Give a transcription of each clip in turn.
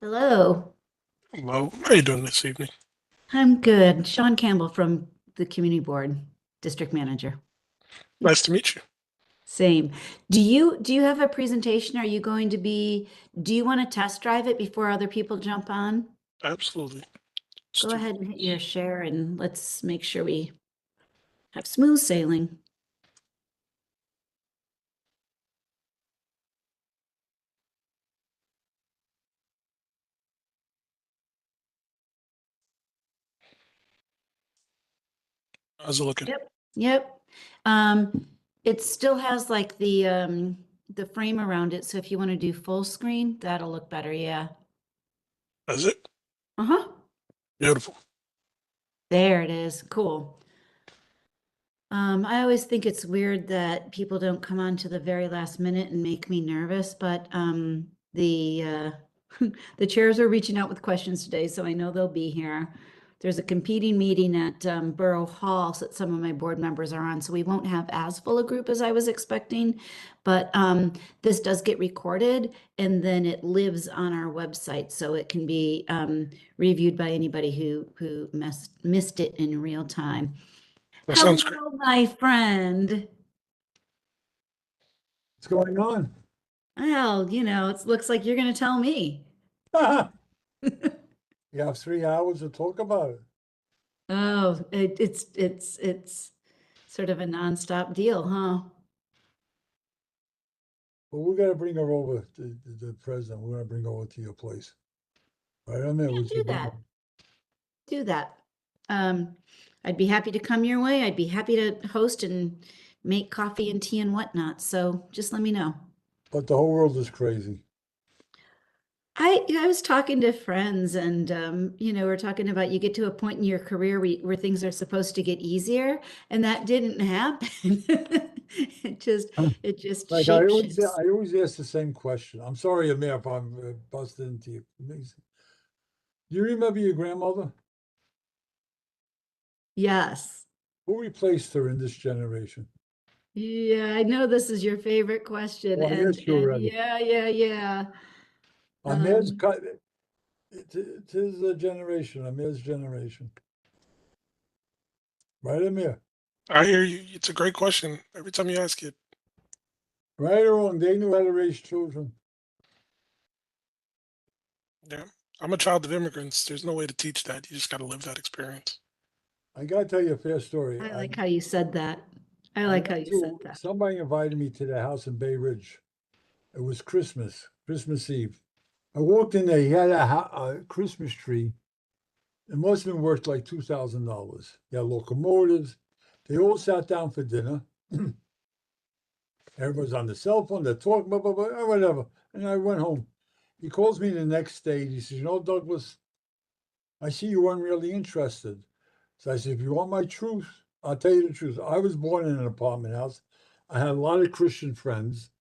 Hello, Hello, how you doing this evening? I'm good. Shawn Campbell from the Community Board, District Manager. Nice to meet you. Same. Do you have a presentation? Are you going to be, do you want to test drive it before other people jump on? Absolutely. Let's Go do ahead and hit your this. share and let's make sure we have smooth sailing. How's it looking? Yep. Yep. It still has like the frame around it, so if you want to do full screen, that'll look better. Yeah. Is it? Uh-huh. Beautiful. There it is. Cool. I always think it's weird that people don't come on to the very last minute and make me nervous, but the the chairs are reaching out with questions today, so I know they'll be here. There's a competing meeting at Borough Hall that some of my board members are on, so we won't have as full a group as I was expecting. But this does get recorded and then it lives on our website, so it can be reviewed by anybody who missed it in real time. That sounds great. Hello, my friend. What's going on? Well, it looks like you're going to tell me. You have 3 hours to talk about it. Oh, it's sort of a nonstop deal, huh? But we're gonna bring her over to the president. We're gonna bring her over to your place. Right on there. Yeah, With do your that. Do that. Um, I'd be happy to come your way. I'd be happy to host and make coffee and tea and whatnot. So just let me know. But the whole world is crazy. I was talking to friends and we're talking about you get to a point in your career where things are supposed to get easier, and that didn't happen. It just Huh. it just Like shape shifts. I always ask the same question. I'm sorry, Amir, if I'm busted into you. Do you remember your grandmother? Yes. Who replaced her in this generation? Yeah, I know this is your favorite question, Well, I and asked you and already. yeah. Amir's Um, cut. It is a generation. Amir's generation. Right, Amir? I hear you. It's a great question. Every time you ask it, Right or wrong? They knew how to raise children. yeah. I'm a child of immigrants. There's no way to teach that. You just got to live that experience. I gotta tell you a fair story. I like how you said that. I I like how went you said to that. somebody invited me to their house in Bay Ridge. It was Christmas Eve. I walked in there. He had a Christmas tree. It must have been worth like $2,000. He had locomotives. They all sat down for dinner. Everyone's on the cell phone. They're talking, blah, blah, blah, whatever. And I went home. He calls me the next day. He says, Douglas, I see you weren't really interested. So I said, if you want my truth, I'll tell you the truth. I was born in an apartment house. I had a lot of Christian friends.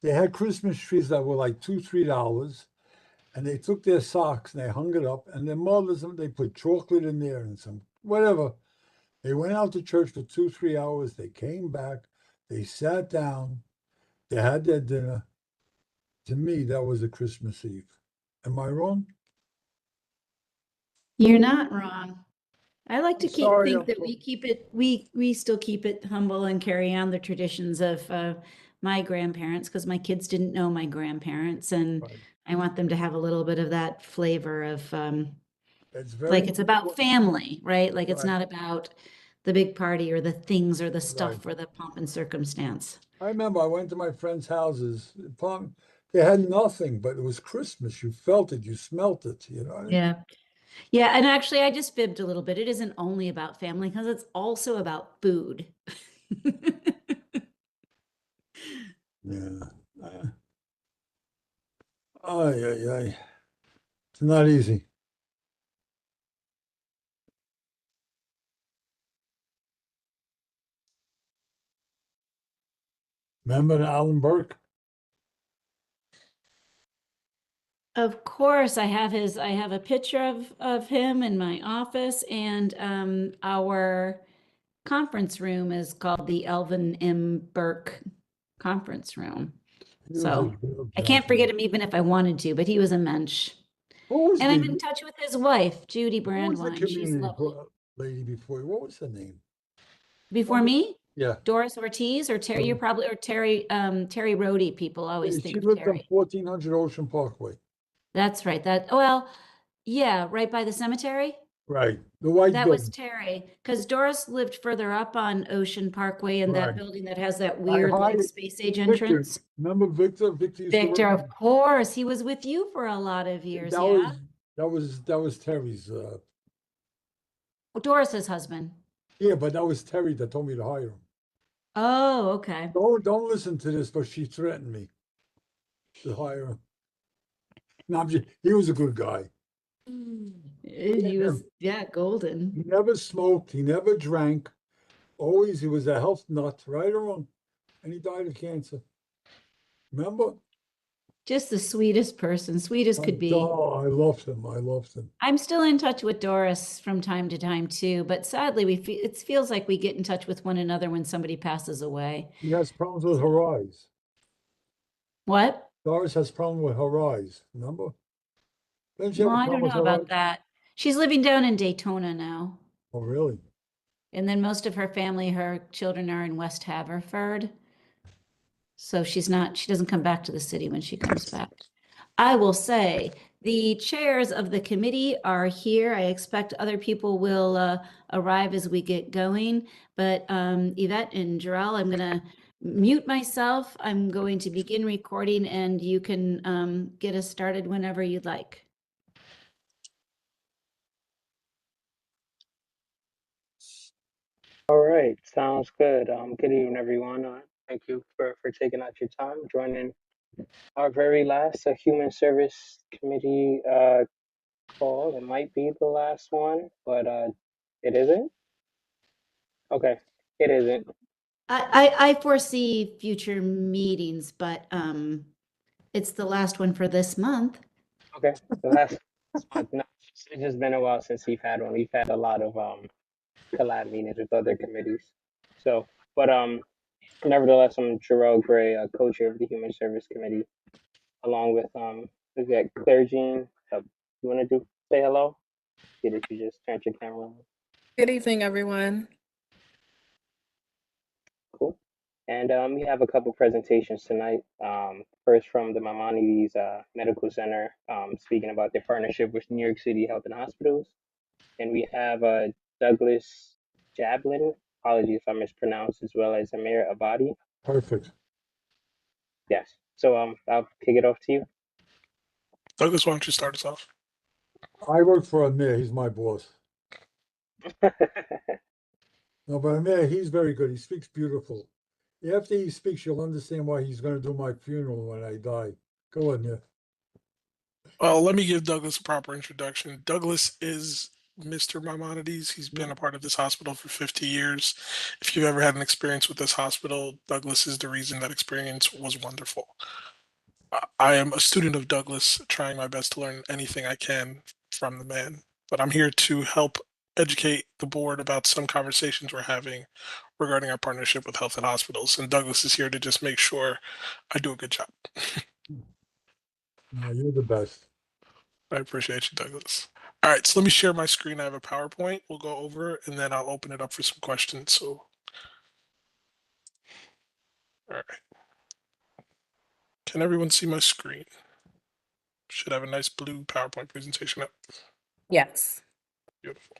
They had Christmas trees that were like $2, $3, and they took their socks and they hung it up. And their mothers, they put chocolate in there and some whatever. They went out to church for 2, 3 hours. They came back. They sat down. They had their dinner. To me, that was a Christmas Eve. Am I wrong? You're not wrong. I like I'm to keep sorry. think that we still keep it humble and carry on the traditions of my grandparents, because my kids didn't know my grandparents, and Right. I want them to have a little bit of that flavor of It's very like it's about important. family, right? Like it's Right. not about the big party or the things or the Right. stuff or the pomp and circumstance. I remember I went to my friends' houses. They had nothing, but it was Christmas. You felt it, you smelt it, you know what I mean? Yeah. Yeah, and actually I just fibbed a little bit. It isn't only about family because it's also about food. Yeah. Uh, Ay, ay, ay. It's not easy. Remember Alan Burke? Of course, I have a picture of him in my office, and our conference room is called the Elvin M. Burke Conference Room. He was a So real I can't forget gentleman. him even if I wanted to, but he was a mensch. Who was And I'm in the touch with his wife, Judy who was the Brandwein. She's community lovely. lady before you? What was her name? Before Remember? me, Yeah. Doris Ortiz or Terry, you're probably, or Terry Rhodey, people always Yeah, think she of lived on Terry. 1400 Ocean Parkway. That's right. Well, yeah, right by the cemetery. Right. The white That was building. Terry, because Doris lived further up on Ocean Parkway in that Right. building that has that I weird like hired space age Victor. entrance. Remember Victor? Victor used to Victor, work. of course, he was with you for a lot of years, That yeah? was that was Terry's. Doris's husband. Yeah, but that was Terry that told me to hire him. Oh, okay. Don't listen to this, but she threatened me to hire him. No, he was a good guy. He was, yeah, golden. He never smoked. He never drank. Always, he was a health nut, right or wrong. And he died of cancer. Remember? Just the sweetest person, sweet as could be. Oh, I loved him. I loved him. I'm still in touch with Doris from time to time too, but sadly it feels like we get in touch with one another when somebody passes away. He has problems with her eyes. What? Doris has problems with her eyes. Remember? Didn't she Well, have a I problem don't with know her about eyes? that. She's living down in Daytona now. Oh, really? And then most of her family, her children are in West Haverford. So she doesn't come back to the city when she comes back. I will say the chairs of the committee are here. I expect other people will arrive as we get going. But Yvette and Jarrell, I'm going to mute myself. I'm going to begin recording and you can get us started whenever you'd like. All right, sounds good. Good evening, everyone. Thank you for taking out your time, joining our very last Human Service Committee call. It might be the last one, but it isn't. Okay, it isn't. I foresee future meetings, but it's the last one for this month. Okay, the last month. No, it's just been a while since we've had one. We've had a lot of collab meetings with other committees. So, but nevertheless, I'm Jarrell Gray, co-chair of the Human Service Committee, along with we've got Claire Jean. You want to say hello? Get if you just turned your camera on. Good evening, everyone. Cool. And we have a couple presentations tonight. First from the Maimonides Medical Center, speaking about their partnership with New York City Health and Hospitals. And we have Douglas Jablin, apology if I mispronounced, as well as Amir Abadi. Perfect. Yes. So I'll kick it off to you. Douglas, why don't you start us off? I work for Amir. He's my boss. No, but Amir, he's very good. He speaks beautiful. After he speaks, you'll understand why he's going to do my funeral when I die. Go on, yeah. Well, let me give Douglas a proper introduction. Douglas is Mr. Maimonides. He's been a part of this hospital for 50 years. If you've ever had an experience with this hospital, Douglas is the reason that experience was wonderful. I am a student of Douglas, trying my best to learn anything I can from the man, but I'm here to help educate the board about some conversations we're having regarding our partnership with health and hospitals. And Douglas is here to just make sure I do a good job. No, you're the best. I appreciate you, Douglas. All right, so let me share my screen. I have a PowerPoint. We'll go over it, and then I'll open it up for some questions. So, all right. Can everyone see my screen? Should have a nice blue PowerPoint presentation up. Yes. Beautiful.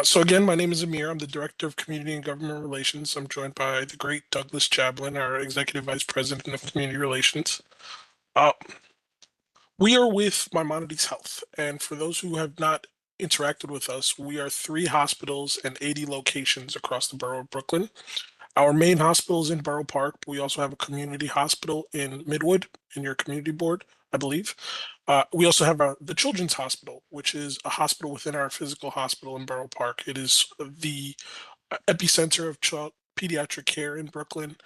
So again, my name is Amir. I'm the Director of Community and Government Relations. I'm joined by the great Douglas Jablin, our Executive Vice President of Community Relations. We are with Maimonides Health, and for those who have not interacted with us, we are 3 hospitals and 80 locations across the borough of Brooklyn. Our main hospital is in Borough Park. But we also have a community hospital in Midwood, in your community board, I believe. We also have the Children's Hospital, which is a hospital within our physical hospital in Borough Park. It is the epicenter of pediatric care in Brooklyn.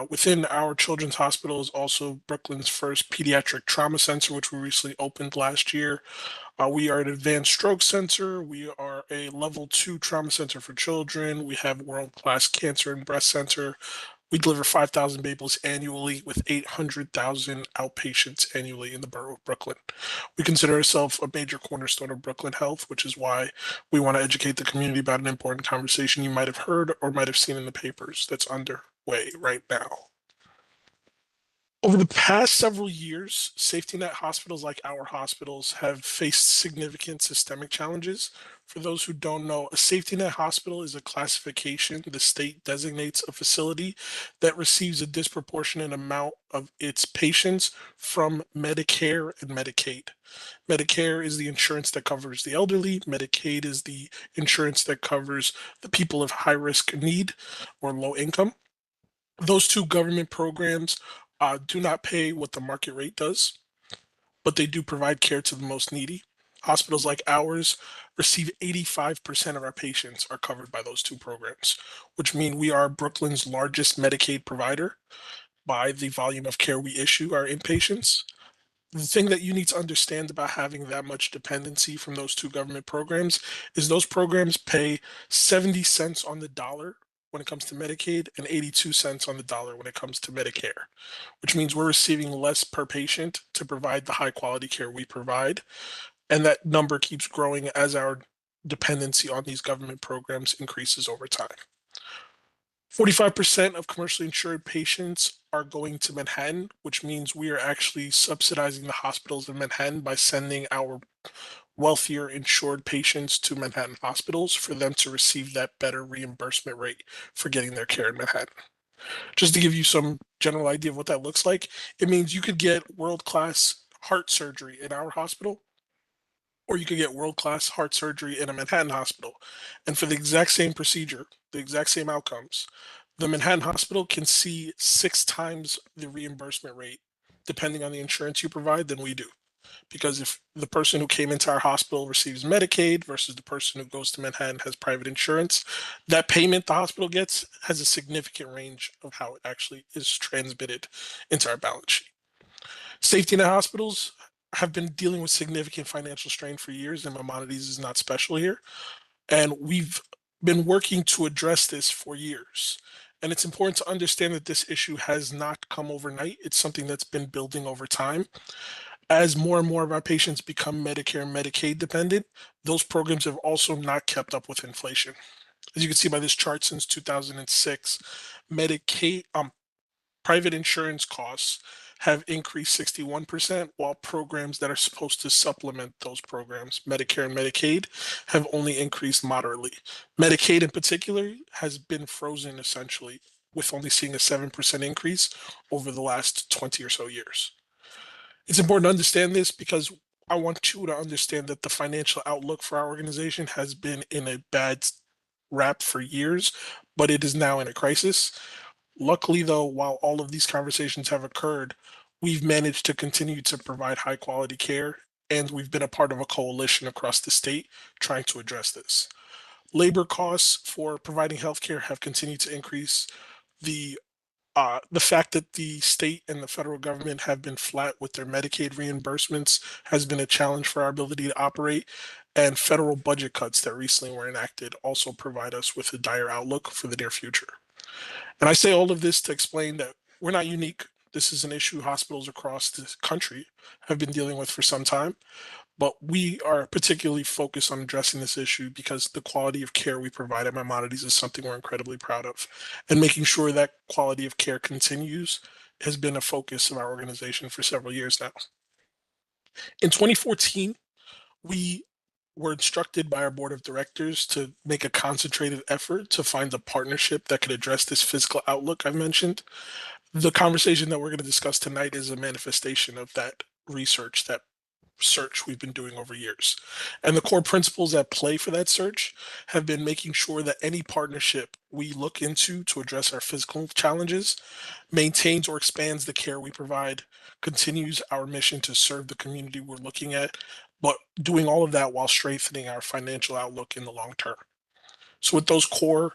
Within our Children's Hospital is also Brooklyn's first pediatric trauma center, which we recently opened last year. We are an advanced stroke center. We are a level 2 trauma center for children. We have world-class cancer and breast center. We deliver 5,000 babies annually with 800,000 outpatients annually in the borough of Brooklyn. We consider ourselves a major cornerstone of Brooklyn health, which is why we want to educate the community about an important conversation you might have heard or might have seen in the papers that's underway right now. Over the past several years, safety net hospitals like our hospitals have faced significant systemic challenges. For those who don't know, a safety net hospital is a classification the state designates a facility that receives a disproportionate amount of its patients from Medicare and Medicaid. Medicare is the insurance that covers the elderly. Medicaid is the insurance that covers the people of high risk need or low income. Those two government programs do not pay what the market rate does, but they do provide care to the most needy. Hospitals like ours receive 85% of our patients are covered by those two programs, which mean we are Brooklyn's largest Medicaid provider by the volume of care we issue our inpatients. The thing that you need to understand about having that much dependency from those two government programs is those programs pay 70 cents on the dollar when it comes to Medicaid and 82 cents on the dollar when it comes to Medicare, which means we're receiving less per patient to provide the high quality care we provide. And that number keeps growing as our dependency on these government programs increases over time. 45% of commercially insured patients are going to Manhattan, which means we are actually subsidizing the hospitals in Manhattan by sending our wealthier insured patients to Manhattan hospitals for them to receive that better reimbursement rate for getting their care in Manhattan. Just to give you some general idea of what that looks like, it means you could get world-class heart surgery in our hospital, or you could get world-class heart surgery in a Manhattan hospital. And for the exact same procedure, the exact same outcomes, the Manhattan hospital can see 6 times the reimbursement rate, depending on the insurance you provide, than we do. Because if the person who came into our hospital receives Medicaid versus the person who goes to Manhattan has private insurance, that payment the hospital gets has a significant range of how it actually is transmitted into our balance sheet. Safety net hospitals have been dealing with significant financial strain for years, and Maimonides is not special here. And we've been working to address this for years. And it's important to understand that this issue has not come overnight. It's something that's been building over time. As more and more of our patients become Medicare and Medicaid dependent, those programs have also not kept up with inflation. As you can see by this chart, since 2006, Medicaid, private insurance costs have increased 61%, while programs that are supposed to supplement those programs, Medicare and Medicaid, have only increased moderately. Medicaid in particular has been frozen essentially, with only seeing a 7% increase over the last 20 or so years. It's important to understand this because I want you to understand that the financial outlook for our organization has been in a bad rap for years, but it is now in a crisis. Luckily, though, while all of these conversations have occurred, we've managed to continue to provide high quality care, and we've been a part of a coalition across the state trying to address this. Labor costs for providing healthcare have continued to increase. The fact that the state and the federal government have been flat with their Medicaid reimbursements has been a challenge for our ability to operate, and federal budget cuts that recently were enacted also provide us with a dire outlook for the near future. And I say all of this to explain that we're not unique. This is an issue hospitals across the country have been dealing with for some time, but we are particularly focused on addressing this issue because the quality of care we provide at Maimonides is something we're incredibly proud of. And making sure that quality of care continues has been a focus of our organization for several years now. In 2014, we were instructed by our board of directors to make a concentrated effort to find a partnership that could address this physical outlook I've mentioned. The conversation that we're going to discuss tonight is a manifestation of that research, that search we've been doing over years. And the core principles at play for that search have been making sure that any partnership we look into to address our physical challenges maintains or expands the care we provide, continues our mission to serve the community we're looking at, but doing all of that while strengthening our financial outlook in the long term. So with those core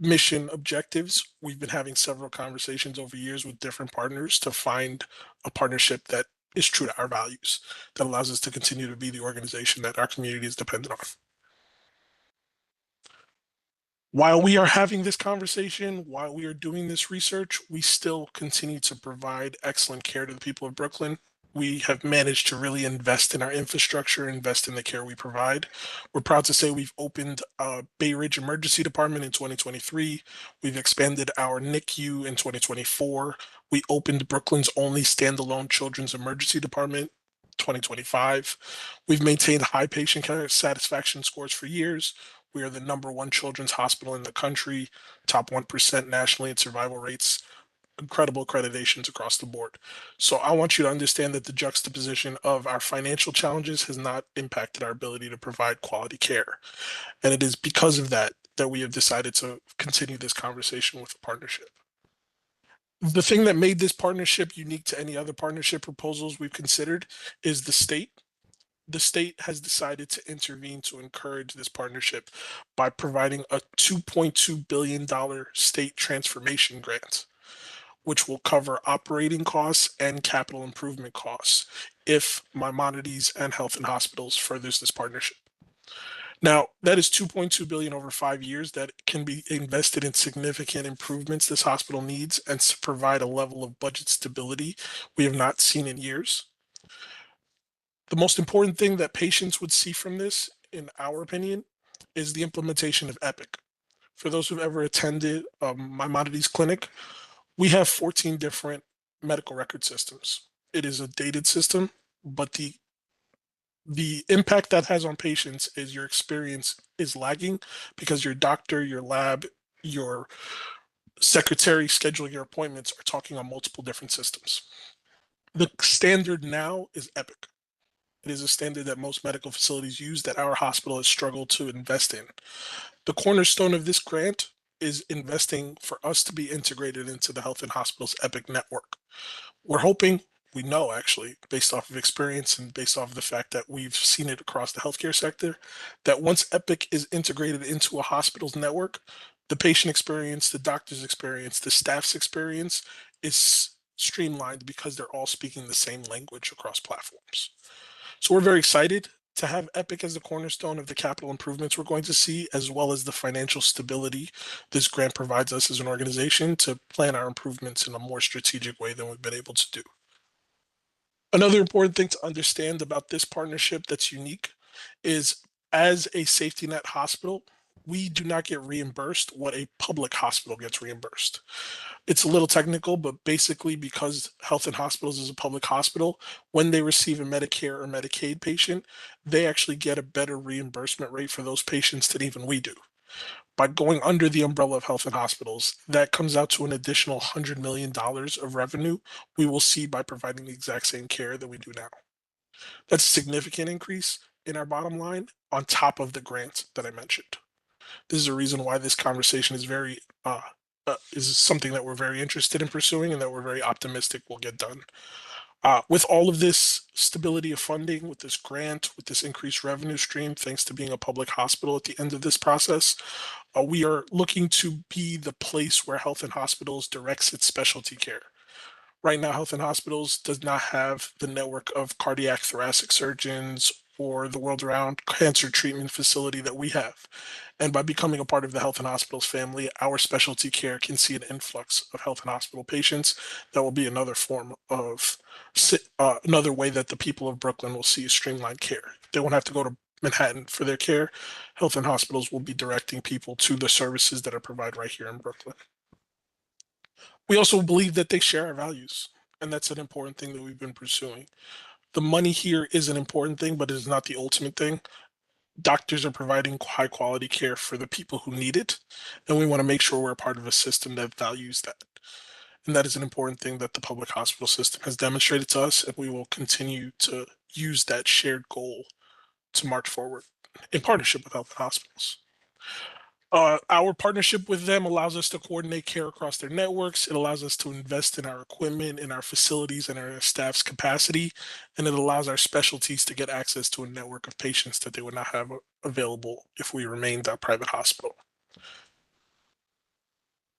mission objectives, we've been having several conversations over years with different partners to find a partnership that is true to our values, that allows us to continue to be the organization that our community is dependent on. While we are having this conversation, while we are doing this research, we still continue to provide excellent care to the people of Brooklyn. We have managed to really invest in our infrastructure, invest in the care we provide. We're proud to say we've opened a Bay Ridge Emergency Department in 2023. We've expanded our NICU in 2024. We opened Brooklyn's only standalone children's emergency department 2025. We've maintained high patient care satisfaction scores for years. We are the #1 children's hospital in the country, top 1% nationally in survival rates, incredible accreditations across the board. So I want you to understand that the juxtaposition of our financial challenges has not impacted our ability to provide quality care. And it is because of that that we have decided to continue this conversation with a partnership. The thing that made this partnership unique to any other partnership proposals we've considered is the state. The state has decided to intervene to encourage this partnership by providing a $2.2 billion state transformation grant, which will cover operating costs and capital improvement costs if Maimonides and Health and Hospitals furthers this partnership. Now, that is 2.2 billion over 5 years that can be invested in significant improvements this hospital needs and to provide a level of budget stability we have not seen in years. The most important thing that patients would see from this, in our opinion, is the implementation of Epic. For those who've ever attended Maimonides Clinic, we have 14 different medical record systems. It is a dated system, but the impact that has on patients is your experience is lagging because your doctor, your lab, your secretary scheduling your appointments are talking on multiple different systems. The standard now is Epic. It is a standard that most medical facilities use that our hospital has struggled to invest in. The cornerstone of this grant is investing for us to be integrated into the Health and Hospitals Epic network. We're hoping, we know actually, based off of experience and based off of the fact that we've seen it across the healthcare sector, that once Epic is integrated into a hospital's network, the patient experience, the doctor's experience, the staff's experience is streamlined because they're all speaking the same language across platforms. So we're very excited to have Epic as the cornerstone of the capital improvements we're going to see, as well as the financial stability this grant provides us as an organization to plan our improvements in a more strategic way than we've been able to do. Another important thing to understand about this partnership that's unique is as a safety net hospital, we do not get reimbursed what a public hospital gets reimbursed. It's a little technical, but basically because Health and Hospitals is a public hospital, when they receive a Medicare or Medicaid patient, they actually get a better reimbursement rate for those patients than even we do. By going under the umbrella of Health and Hospitals, that comes out to an additional $100 million of revenue we will see by providing the exact same care that we do now. That's a significant increase in our bottom line on top of the grant that I mentioned. This is a reason why this conversation is is something that we're very interested in pursuing and that we're very optimistic will get done. With all of this stability of funding, with this grant, with this increased revenue stream, thanks to being a public hospital at the end of this process, we are looking to be the place where Health and Hospitals directs its specialty care. Right now, Health and Hospitals does not have the network of cardiac thoracic surgeons or the world-renowned cancer treatment facility that we have. And by becoming a part of the Health and Hospitals family, our specialty care can see an influx of Health and Hospital patients. That will be another form of another way that the people of Brooklyn will see streamlined care. They won't have to go to Manhattan for their care. Health and Hospitals will be directing people to the services that are provided right here in Brooklyn. We also believe that they share our values, and that's an important thing that we've been pursuing. The money here is an important thing, but it is not the ultimate thing. Doctors are providing high quality care for the people who need it, and we want to make sure we're a part of a system that values that. And that is an important thing that the public hospital system has demonstrated to us, and we will continue to use that shared goal to march forward in partnership with Health and Hospitals. Our partnership with them allows us to coordinate care across their networks. It allows us to invest in our equipment, in our facilities, and our staff's capacity, and it allows our specialties to get access to a network of patients that they would not have available if we remained a private hospital.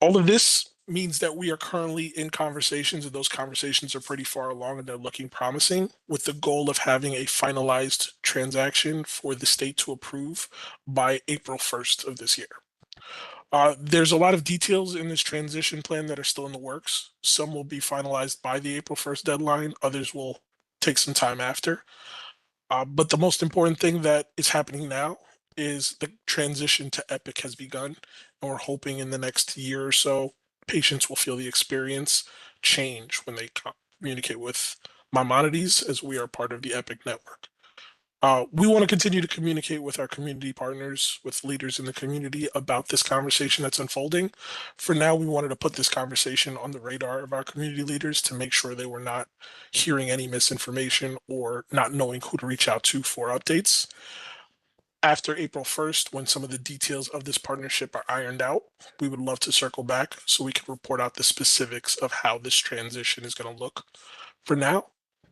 All of this means that we are currently in conversations, and those conversations are pretty far along and they're looking promising, with the goal of having a finalized transaction for the state to approve by April 1st of this year. There's a lot of details in this transition plan that are still in the works. Some will be finalized by the April 1st deadline, others will take some time after. But the most important thing that is happening now is the transition to Epic has begun, and we're hoping in the next year or so, patients will feel the experience change when they communicate with Maimonides, as we are part of the Epic network. We want to continue to communicate with our community partners, with leaders in the community about this conversation that's unfolding. For now, we wanted to put this conversation on the radar of our community leaders to make sure they were not hearing any misinformation or not knowing who to reach out to for updates. After April 1st, when some of the details of this partnership are ironed out, we would love to circle back so we can report out the specifics of how this transition is going to look. For now,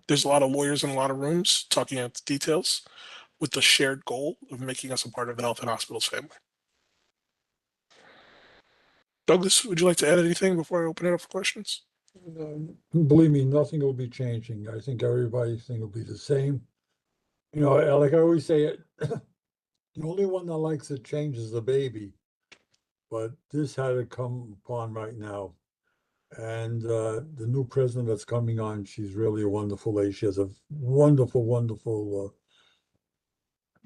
there's a lot of lawyers in a lot of rooms talking out the details with the shared goal of making us a part of the Health and Hospitals family. Douglas, would you like to add anything before I open it up for questions? Believe me, nothing will be changing. I think everybody's thing will be the same. You know, like I always say, the only one that likes to change is the baby. But this had to come upon right now. And the new president that's coming on, she's really a wonderful lady. She has a wonderful,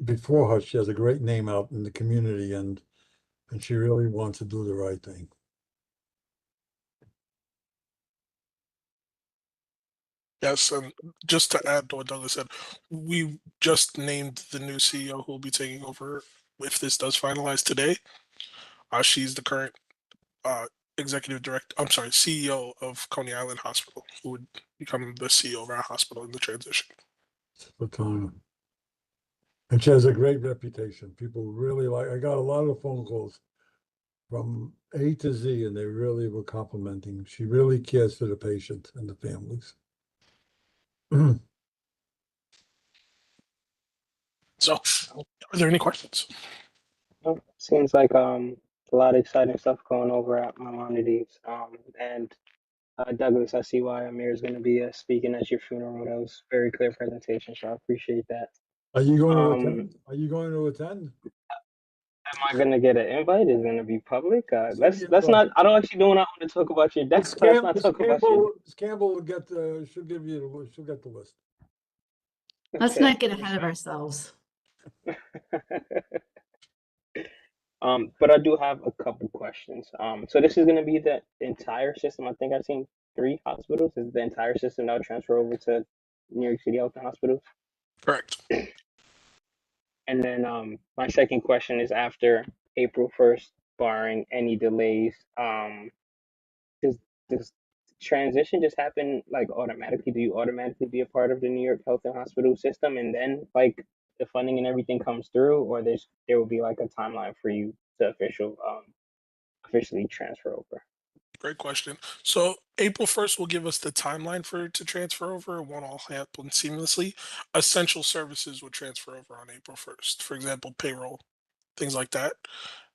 before her, she has a great name out in the community, and she really wants to do the right thing. Yes, and just to add to what Douglas said, we just named the new CEO who will be taking over if this does finalize today. She's the current executive director, I'm sorry, CEO of Coney Island Hospital, who would become the CEO of our hospital in the transition. And she has a great reputation. People really like, I got a lot of phone calls from A to Z, and they really were complimenting. She really cares for the patient and the families. So, are there any questions? Well, seems like a lot of exciting stuff going over at Maimonides. And Douglas, I see why Amir is going to be speaking at your funeral. That was a very clear presentation, so I appreciate that. Are you going to attend? Are you going to attend? Am I going to get an invite? Is it going to be public? Let's Yeah, not. I don't actually don't want to talk about your death. Let's not talk about your. Ms. Campbell will get she'll give you the she'll get the list. Let's Okay. not get ahead of ourselves. But I do have a couple questions. So this is going to be the entire system. I think I've seen 3 hospitals. Is the entire system now transfer over to New York City Health and Hospitals? Correct. And then my second question is, after April 1st, barring any delays, does transition just happen like automatically? Do you automatically be a part of the New York Health and Hospital system, and then like the funding and everything comes through, or there will be like a timeline for you to officially transfer over? Great question. So April 1st will give us the timeline for it to transfer over. It won't all happen seamlessly. Essential services would transfer over on April 1st. For example, payroll, things like that.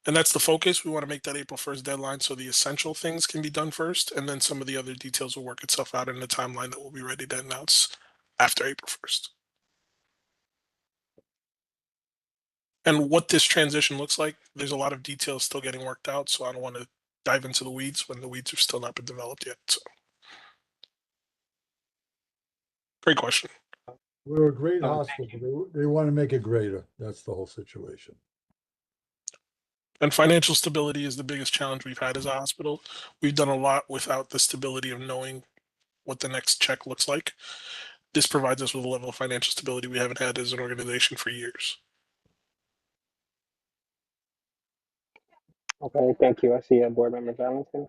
And that's the focus. We want to make that April 1st deadline so the essential things can be done first, and then some of the other details will work itself out in the timeline that we'll be ready to announce after April 1st. And what this transition looks like, there's a lot of details still getting worked out, so I don't want to dive into the weeds when the weeds have still not been developed yet. So, great question. We're a great Oh, hospital, but they want to make it greater. That's the whole situation. And financial stability is the biggest challenge we've had as a hospital. We've done a lot without the stability of knowing what the next check looks like. This provides us with a level of financial stability we haven't had as an organization for years. okay, thank you. I see Board Member Valentin.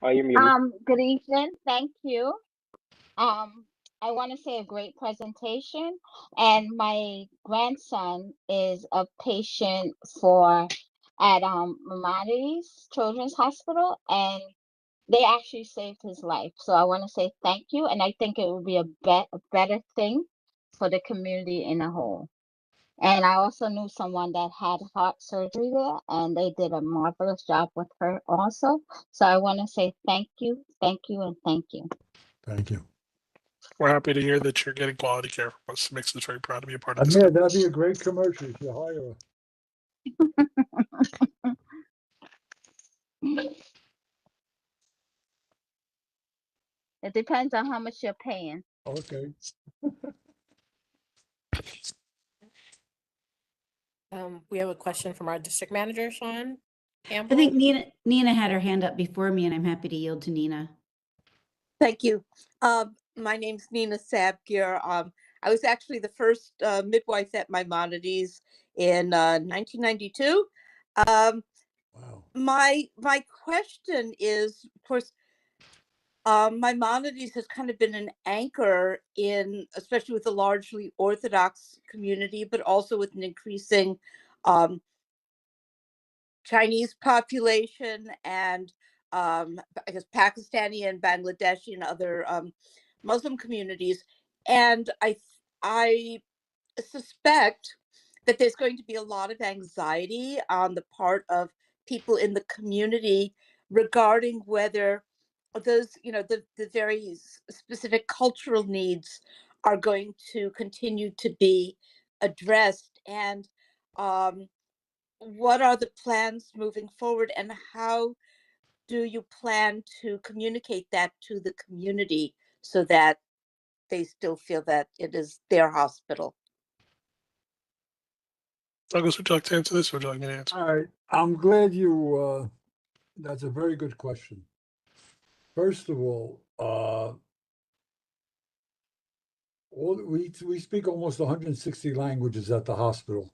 Oh, you're muted. Good evening. Thank you. I want to say a great presentation, and my grandson is a patient at Maimonides Children's Hospital, and they actually saved his life. So I want to say thank you, and I think it would be a better thing for the community in a whole. And I also knew someone that had heart surgery there, and they did a marvelous job with her also. So I want to say thank you, and thank you. Thank you. We're happy to hear that you're getting quality care from us. It makes us very proud to be a part of this. Yeah, that'd be a great commercial if you hire her. It depends on how much you're paying. Okay. We have a question from our district manager, Shawn I Campbell. think Nina had her hand up before me, and I'm happy to yield to Nina. Thank you. My name's Nina Sabgir. I was actually the first midwife at Maimonides in 1992. Wow. My question is, of course, Maimonides has kind of been an anchor in, especially with the largely Orthodox community, but also with an increasing Chinese population and I guess Pakistani and Bangladeshi and other Muslim communities. And I suspect that there's going to be a lot of anxiety on the part of people in the community regarding whether those, the very specific cultural needs are going to continue to be addressed. And what are the plans moving forward, and how do you plan to communicate that to the community so that they still feel that it is their hospital? Douglas, would you like to answer this, or would you like me to answer? All right. I'm glad you, that's a very good question. First of all, we speak almost 160 languages at the hospital.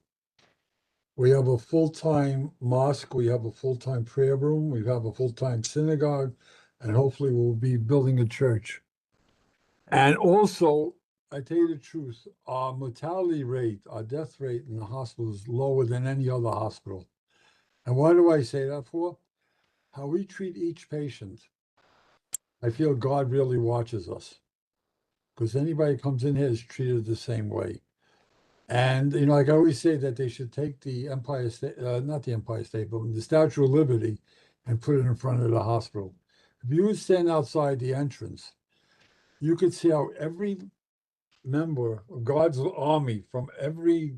We have a full-time mosque, we have a full-time prayer room, we have a full-time synagogue, and hopefully we'll be building a church. And also, I tell you the truth, our mortality rate, our death rate in the hospital is lower than any other hospital. And why do I say that for? How we treat each patient. I feel God really watches us, because anybody who comes in here is treated the same way. And, like I always say that they should take the Empire State, not the Empire State, but the Statue of Liberty and put it in front of the hospital. If you would stand outside the entrance, you could see how every member of God's army, from every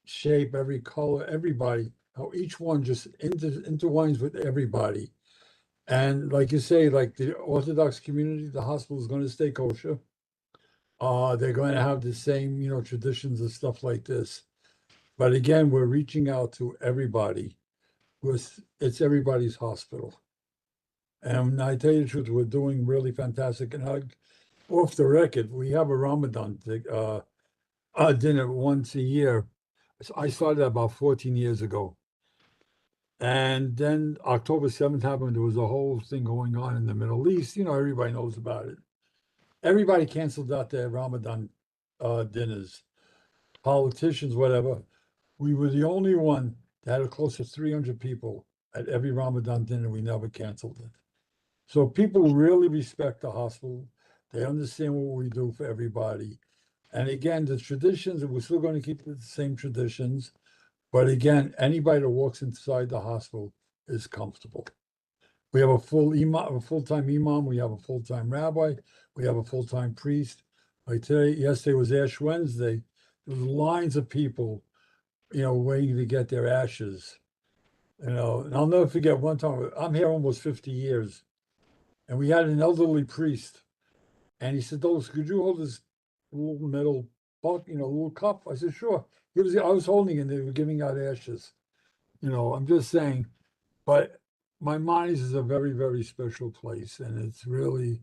shape, every color, everybody, how each one just intertwines with everybody. And like you say, like the Orthodox community, the hospital is going to stay kosher. They're going to have the same, traditions and stuff like this. But again, we're reaching out to everybody. It's everybody's hospital. And I tell you the truth, we're doing really fantastic. And off the record, we have a Ramadan dinner once a year. I started about 14 years ago. And then October 7th happened. There was a whole thing going on in the Middle East. Everybody knows about it. Everybody canceled out their Ramadan dinners, politicians, whatever. We were the only one that had close to 300 people at every Ramadan dinner. We never canceled it. So people really respect the hospital. They understand what we do for everybody. And again, the traditions, we're still going to keep the same traditions. But again, anybody that walks inside the hospital is comfortable. We have a full-time imam. We have a full-time rabbi. We have a full-time priest. Like yesterday was Ash Wednesday. There was lines of people, waiting to get their ashes. And I'll never forget one time. I'm here almost 50 years, and we had an elderly priest, and he said, "Douglas, could you hold this little metal little cup?" I said, "Sure." I was holding it, and they were giving out ashes. I'm just saying, but Maimonides is a very, very special place, and it's really,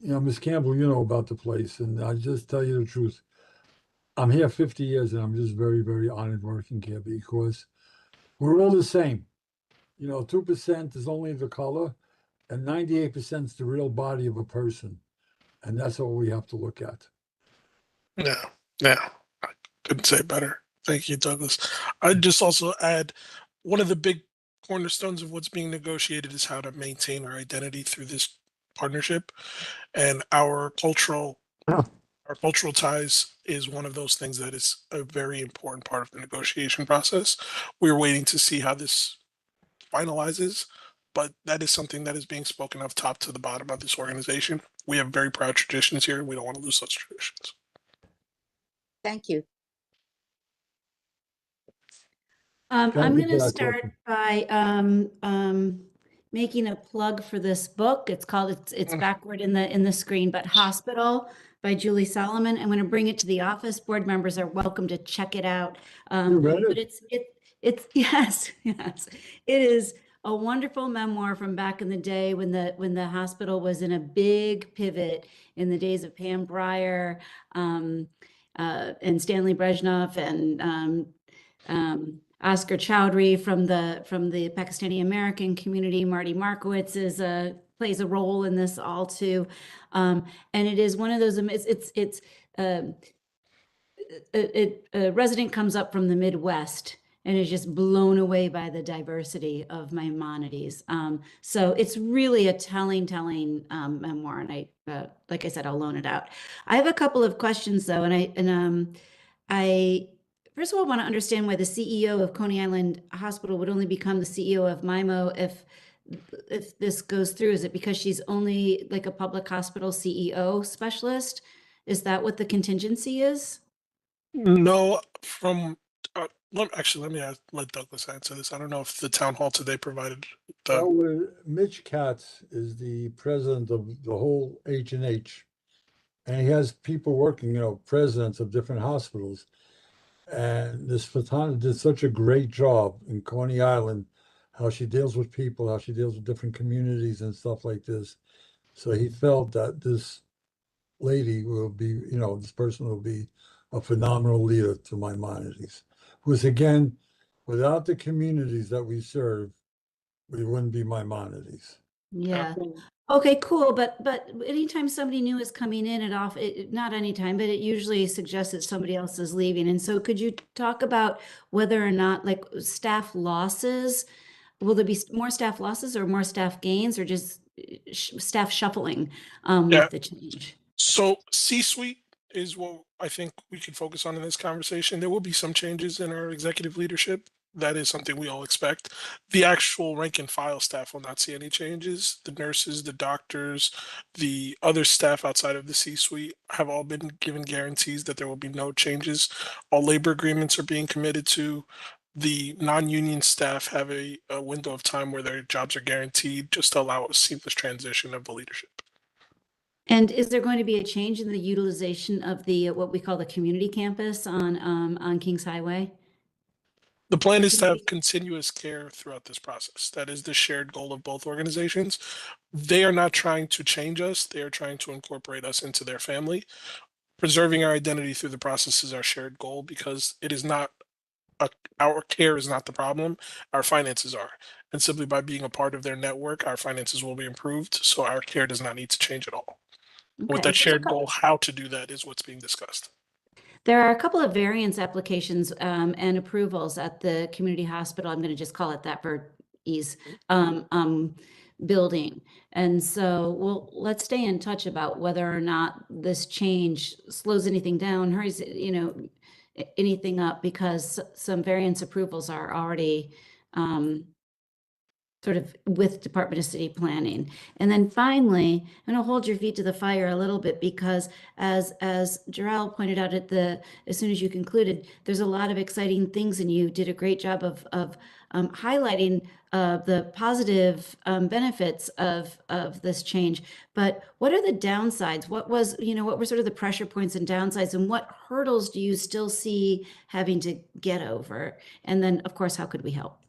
Miss Campbell, you know about the place, and I just tell you the truth. I'm here 50 years, and I'm just very, very honored working here because we're all the same. 2% is only the color, and 98% is the real body of a person, and that's what we have to look at. Yeah, I couldn't say better. Thank you, Douglas. I'd just also add, one of the big cornerstones of what's being negotiated is how to maintain our identity through this partnership, and our cultural ties is one of those things that is a very important part of the negotiation process. We're waiting to see how this finalizes, but that is something that is being spoken of top to the bottom of this organization. We have very proud traditions here, and we don't want to lose those traditions. Thank you. Thank I'm you going for to that start question. by making a plug for this book. It's called it's backward in the screen, but Hospital by Julie Solomon. I'm going to bring it to the office. Board members are welcome to check it out. You read But it? it's yes, yes. It is a wonderful memoir from back in the day when the hospital was in a big pivot in the days of Pam Breyer, and Stanley Brezhnev and Oscar Chowdhury from the Pakistani American community. Marty Markowitz plays a role in this all too, and it is one of those. It's a resident comes up from the Midwest and is just blown away by the diversity of Maimonides. So it's really a telling memoir, and like I said, I'll loan it out. I have a couple of questions though, and I first of all want to understand why the CEO of Coney Island Hospital would only become the CEO of MIMO if this goes through. Is it because she's only like a public hospital CEO specialist? Is that what the contingency is? No, let me let Douglas answer this. I don't know if the town hall today provided the. Well, Mitch Katz is the president of the whole H&H, and he has people working, presidents of different hospitals. And this Fatana did such a great job in Coney Island, how she deals with people, how she deals with different communities and stuff like this. So he felt that this lady will be, this person will be a phenomenal leader to Maimonides. Who's again, without the communities that we serve, we wouldn't be Maimonides. Yeah. Okay, cool. But anytime somebody new is coming in, not anytime, but it usually suggests that somebody else is leaving. And so could you talk about whether or not like staff losses, will there be more staff losses or more staff gains or just staff shuffling Yeah. with the change? So C-suite is what I think we could focus on in this conversation. There will be some changes in our executive leadership. That is something we all expect. The actual rank and file staff will not see any changes. The nurses, the doctors, the other staff outside of the C-suite have all been given guarantees that there will be no changes. All labor agreements are being committed to. The non-union staff have a window of time where their jobs are guaranteed just to allow a seamless transition of the leadership. And is there going to be a change in the utilization of the what we call the community campus on Kings Highway? The plan is to have Community- continuous care throughout this process. That is the shared goal of both organizations. They are not trying to change us, they are trying to incorporate us into their family. Preserving our identity through the process is our shared goal because it is not our care is not the problem, our finances are. And simply by being a part of their network, our finances will be improved. So our care does not need to change at all. With Okay, that shared goal, how to do that is what's being discussed. there are a couple of variance applications and approvals at the community hospital. I'm going to just call it that for ease. Building. And so, let's stay in touch about whether or not this change slows anything down, hurries, anything up, because some variance approvals are already sort of with Department of City Planning. And then finally, I'm gonna hold your feet to the fire a little bit because as Jarrell pointed out as soon as you concluded, there's a lot of exciting things and you did a great job of highlighting the positive benefits of this change. But what are the downsides? What were sort of the pressure points and downsides, and what hurdles do you still see having to get over? And then, of course, how could we help?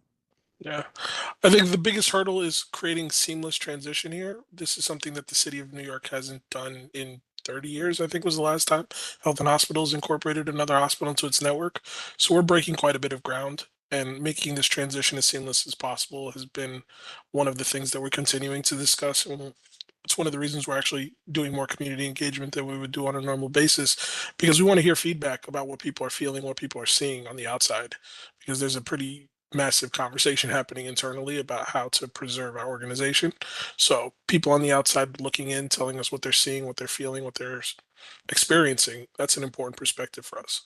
Yeah, I think the biggest hurdle is creating seamless transition here. This is something that the city of New York hasn't done in 30 years, I think was the last time Health and Hospitals incorporated another hospital into its network. So we're breaking quite a bit of ground, and making this transition as seamless as possible has been one of the things that we're continuing to discuss. And it's one of the reasons we're actually doing more community engagement than we would do on a normal basis, because we want to hear feedback about what people are feeling, what people are seeing on the outside, because there's a pretty massive conversation happening internally about how to preserve our organization. So people on the outside looking in, telling us what they're seeing, what they're feeling, what they're experiencing, that's an important perspective for us.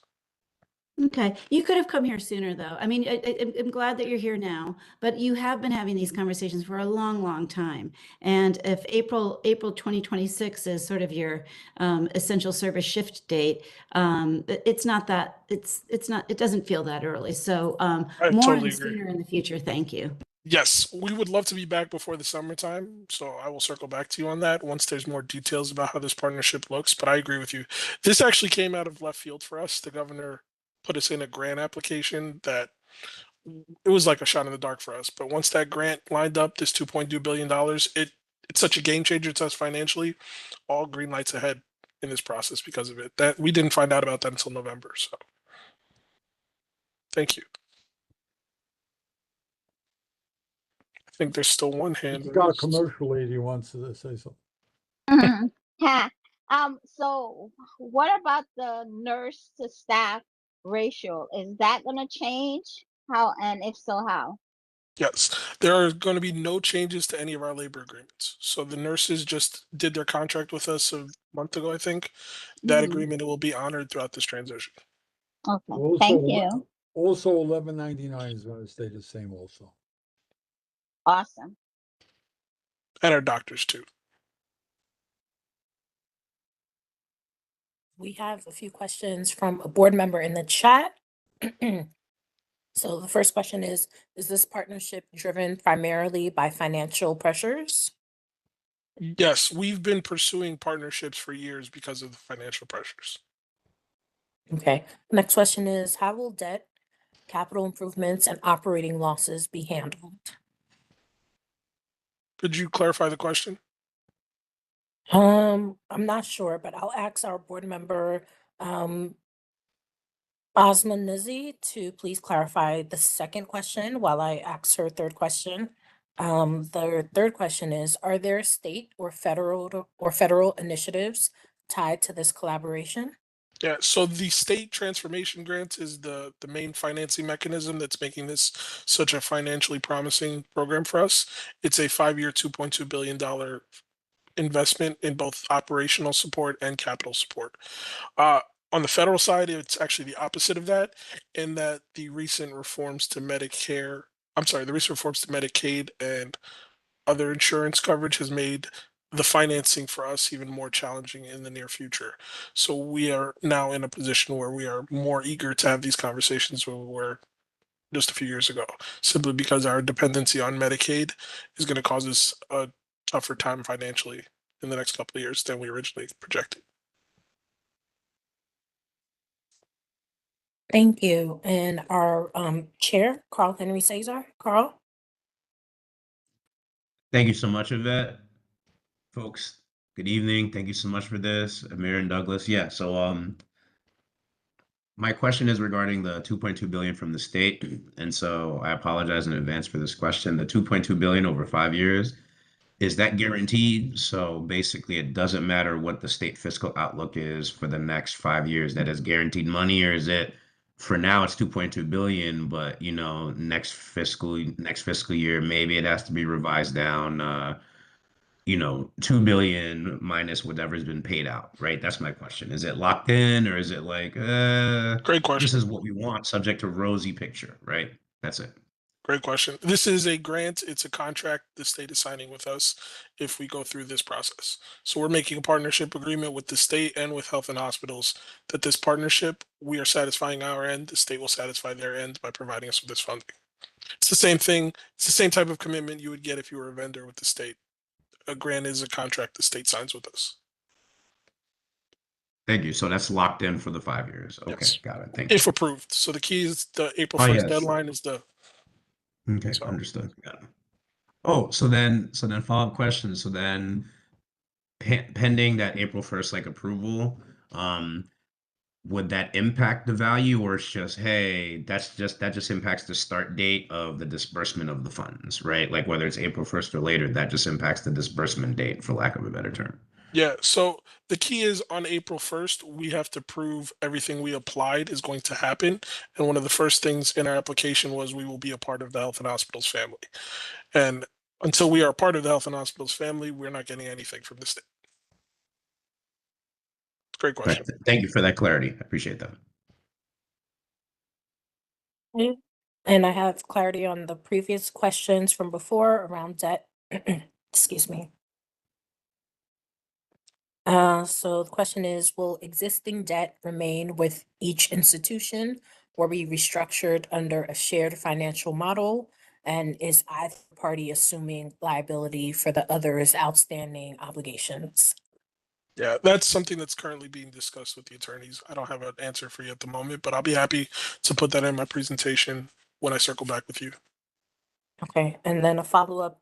Okay, you could have come here sooner, though. I mean, I'm glad that you're here now, but you have been having these conversations for a long, long time. And if April 2026 is sort of your essential service shift date, it's not that it's not it doesn't feel that early. So I more totally and agree. sooner in the future. Thank you. Yes, we would love to be back before the summertime, so I will circle back to you on that once there's more details about how this partnership looks. But I agree with you. This actually came out of left field for us. The governor put us in a grant application that it was like a shot in the dark for us. But once that grant lined up, this $2.2 billion, it's such a game changer to us financially. All green lights ahead in this process because of it. That we didn't find out about that until November. So thank you. I think there's still one hand He's got a raised. commercial lady who wants to say something. Yeah. So what about the nurse to staff ratio? Is that gonna change? How, and if so, how? Yes, there are going to be no changes to any of our labor agreements. So the nurses just did their contract with us a month ago, I think. That Mhm. agreement will be honored throughout this transition. Okay, Also, thank you. also 11.99 is going to stay the same also. Awesome. And our doctors too. We have a few questions from a board member in the chat. So the first question is this partnership driven primarily by financial pressures? Yes, we've been pursuing partnerships for years because of the financial pressures. Okay. Next question is how will debt, capital improvements, and operating losses be handled? Could you clarify the question? I'm not sure, but I'll ask our board member, Osman Nizi, to please clarify the second question while I ask her third question. The third question is, are there state or federal initiatives tied to this collaboration? Yeah, so the state transformation grants is the main financing mechanism that's making this such a financially promising program for us. It's a 5-year, $2.2 billion investment in both operational support and capital support. Uh, on the federal side, it's actually the opposite of that, in that the recent reforms to Medicare, the recent reforms to Medicaid and other insurance coverage has made the financing for us even more challenging in the near future. So we are now in a position where we are more eager to have these conversations than we were just a few years ago, simply because our dependency on Medicaid is going to cause us a tougher time financially in the next couple of years than we originally projected. Thank you. And our chair, Carl Henry Cesar. Carl? Thank you so much, Yvette. Folks, good evening. Thank you so much for this, Amir and Douglas. Yeah, so my question is regarding the 2.2 billion from the state. And so I apologize in advance for this question. The 2.2 billion over 5 years, is that guaranteed? So basically it doesn't matter what the state fiscal outlook is for the next 5 years, that is guaranteed money, or is it for now it's 2.2 billion, but next fiscal year, maybe it has to be revised down 2 billion minus whatever's been paid out, right? That's my question. Is it locked in, or is it like, Great this question. is what we want, subject to rosy picture, right? That's it. Great question. This is a grant. It's a contract the state is signing with us if we go through this process. So we're making a partnership agreement with the state and with health and hospitals that this partnership, we are satisfying our end, the state will satisfy their end by providing us with this funding. It's the same thing. It's the same type of commitment you would get if you were a vendor with the state. A grant is a contract the state signs with us. Thank you. So that's locked in for the 5 years. Okay, Yes. got it. Thank you. If approved. So the key is the April Oh, 1st yes. deadline is the, Okay, so understood. Got it. Oh, so then follow-up question. So then pending that April 1st like approval, would that impact the value, or it's just, hey, that just impacts the start date of the disbursement of the funds, right? Like whether it's April 1st or later, that just impacts the disbursement date, for lack of a better term. yeah, so the key is on April 1st, we have to prove everything we applied is going to happen. And one of the first things in our application was we will be a part of the Health and Hospitals family. And until we are a part of the Health and Hospitals family, we're not getting anything from the state. Great Right. question. Thank you for that clarity. I appreciate that. Okay. And I have clarity on the previous questions from before around debt. Excuse me. So the question is, will existing debt remain with each institution or be restructured under a shared financial model? And is either party assuming liability for the other's outstanding obligations? Yeah, that's something that's currently being discussed with the attorneys. I don't have an answer for you at the moment, but I'll be happy to put that in my presentation when I circle back with you. Okay, and then a follow-up,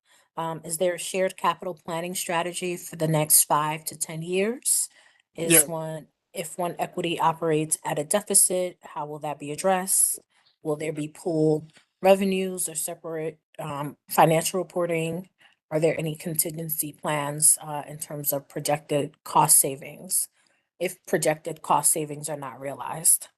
is there a shared capital planning strategy for the next 5 to 10 years? Yeah, If one equity operates at a deficit, how will that be addressed? Will there be pooled revenues or separate, financial reporting? Are there any contingency plans, in terms of projected cost savings, if projected cost savings are not realized?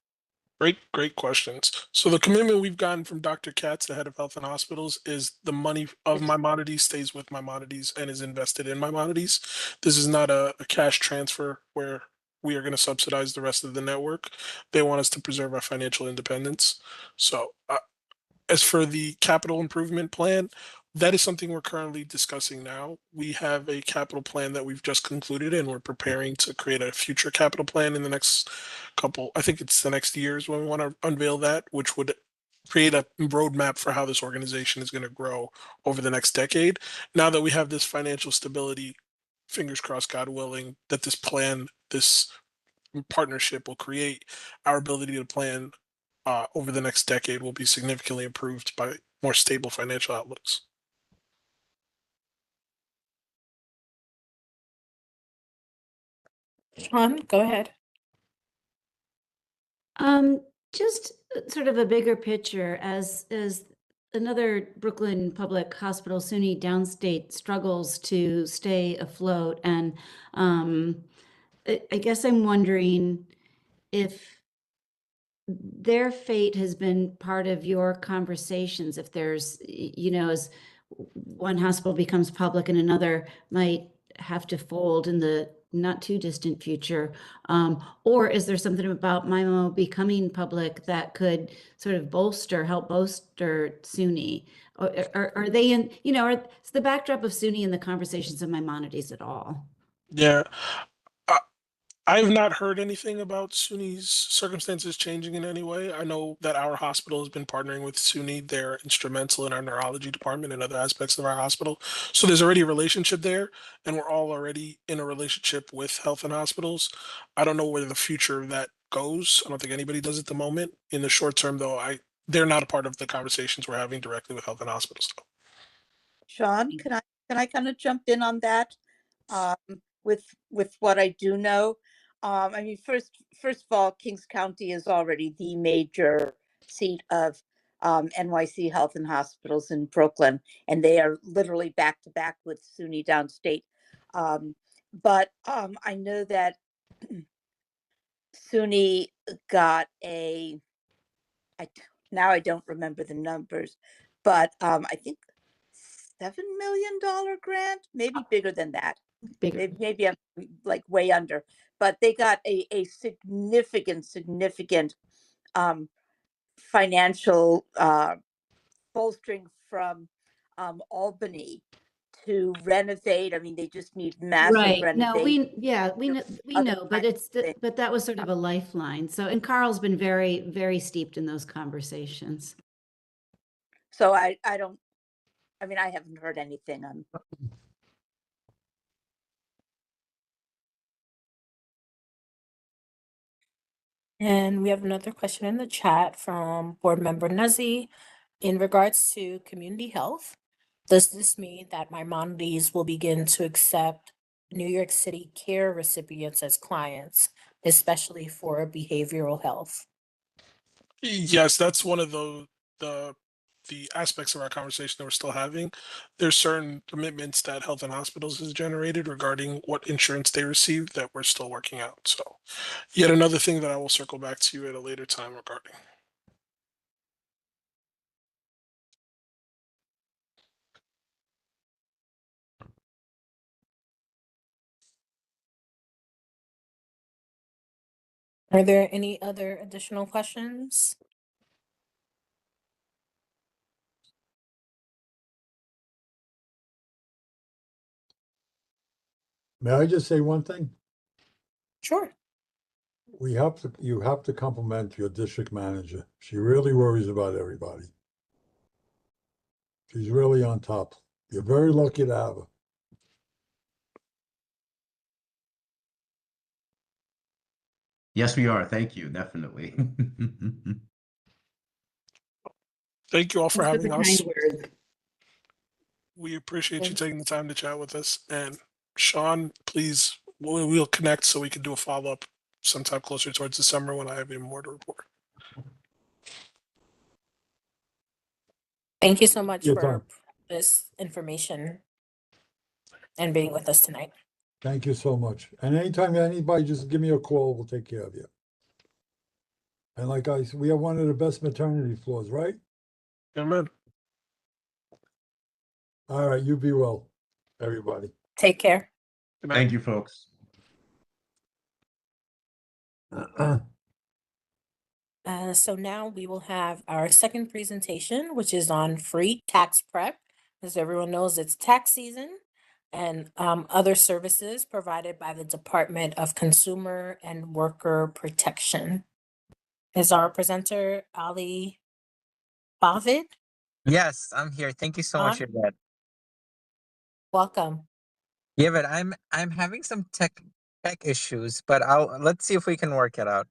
great questions. So the commitment we've gotten from Dr. Katz, the head of health and hospitals, is the money of Maimonides stays with Maimonides and is invested in Maimonides. This is not a cash transfer where we are going to subsidize the rest of the network. They want us to preserve our financial independence. So as for the capital improvement plan, that is something we're currently discussing now. We have a capital plan that we've just concluded, and we're preparing to create a future capital plan in the next couple, I think it's the next years when we want to unveil that, which would create a roadmap for how this organization is going to grow over the next decade. Now that we have this financial stability, fingers crossed, God willing, that this plan, this partnership will create our ability to plan over the next decade will be significantly improved by more stable financial outlooks. Sean, go ahead. Um, just sort of a bigger picture as another Brooklyn Public Hospital, SUNY Downstate, struggles to stay afloat. And I guess I'm wondering if their fate has been part of your conversations, if there's, as one hospital becomes public and another might have to fold in the not too distant future, or is there something about MIMO becoming public that could sort of help bolster SUNY? Or are they in, is the backdrop of SUNY in the conversations of Maimonides at all? Yeah, I have not heard anything about SUNY's circumstances changing in any way. I know that our hospital has been partnering with SUNY. They're instrumental in our neurology department and other aspects of our hospital. So there's already a relationship there, and we're all already in a relationship with health and hospitals. I don't know where the future of that goes. I don't think anybody does at the moment. In the short term, though, they're not a part of the conversations we're having directly with health and hospitals. Sean, can I kind of jump in on that? With what I do know. I mean, first of all, Kings County is already the major seat of NYC Health and Hospitals in Brooklyn, and they are literally back to back with SUNY Downstate. But I know that SUNY got now I don't remember the numbers, but I think $7 million grant, maybe bigger than that. Bigger. Maybe I'm like way under, but they got a significant financial bolstering from Albany to renovate. I mean, they just need massive Right. No, renovation. we Other know, but kinds of things. but that was sort of a lifeline. So, and Carl's been very, very steeped in those conversations. So I don't. I mean, I haven't heard anything on. And we have another question in the chat from board member Nuzzi. In regards to community health, does this mean that Maimonides will begin to accept New York City care recipients as clients, especially for behavioral health? Yes, that's one of the the aspects of our conversation that we're still having. There's certain commitments that health and hospitals has generated regarding what insurance they receive that we're still working out. So yet another thing that I will circle back to you at a later time regarding. Are there any other additional questions? May I just say one thing? Sure. You have to compliment your district manager. She really worries about everybody. She's really on top. You're very lucky to have her. Yes, we are. Thank you. Definitely. Thank you all for Thanks for having the kind us. words. We appreciate you Thank- taking the time to chat with us. And Shawn, please, we'll connect so we can do a follow up sometime closer towards the summer when I have even more to report. Thank you so much Your for time. this information and being with us tonight. Thank you so much. And anytime anybody, just give me a call. We'll take care of you. And like I said, we have one of the best maternity floors, right? Amen. All right. You be well, everybody. Take care. Good night. Thank you, folks. So now we will have our second presentation, which is on free tax prep. As everyone knows, it's tax season and other services provided by the Department of Consumer and Worker Protection. Is our presenter Ali Bavid? Yes, I'm here. Thank you so much, On? Yvette. Welcome. Yeah, but I'm having some tech issues, but let's see if we can work it out.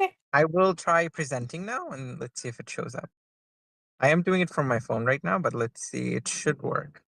Okay. I will try presenting now and let's see if it shows up. I am doing it from my phone right now, but let's see. It should work.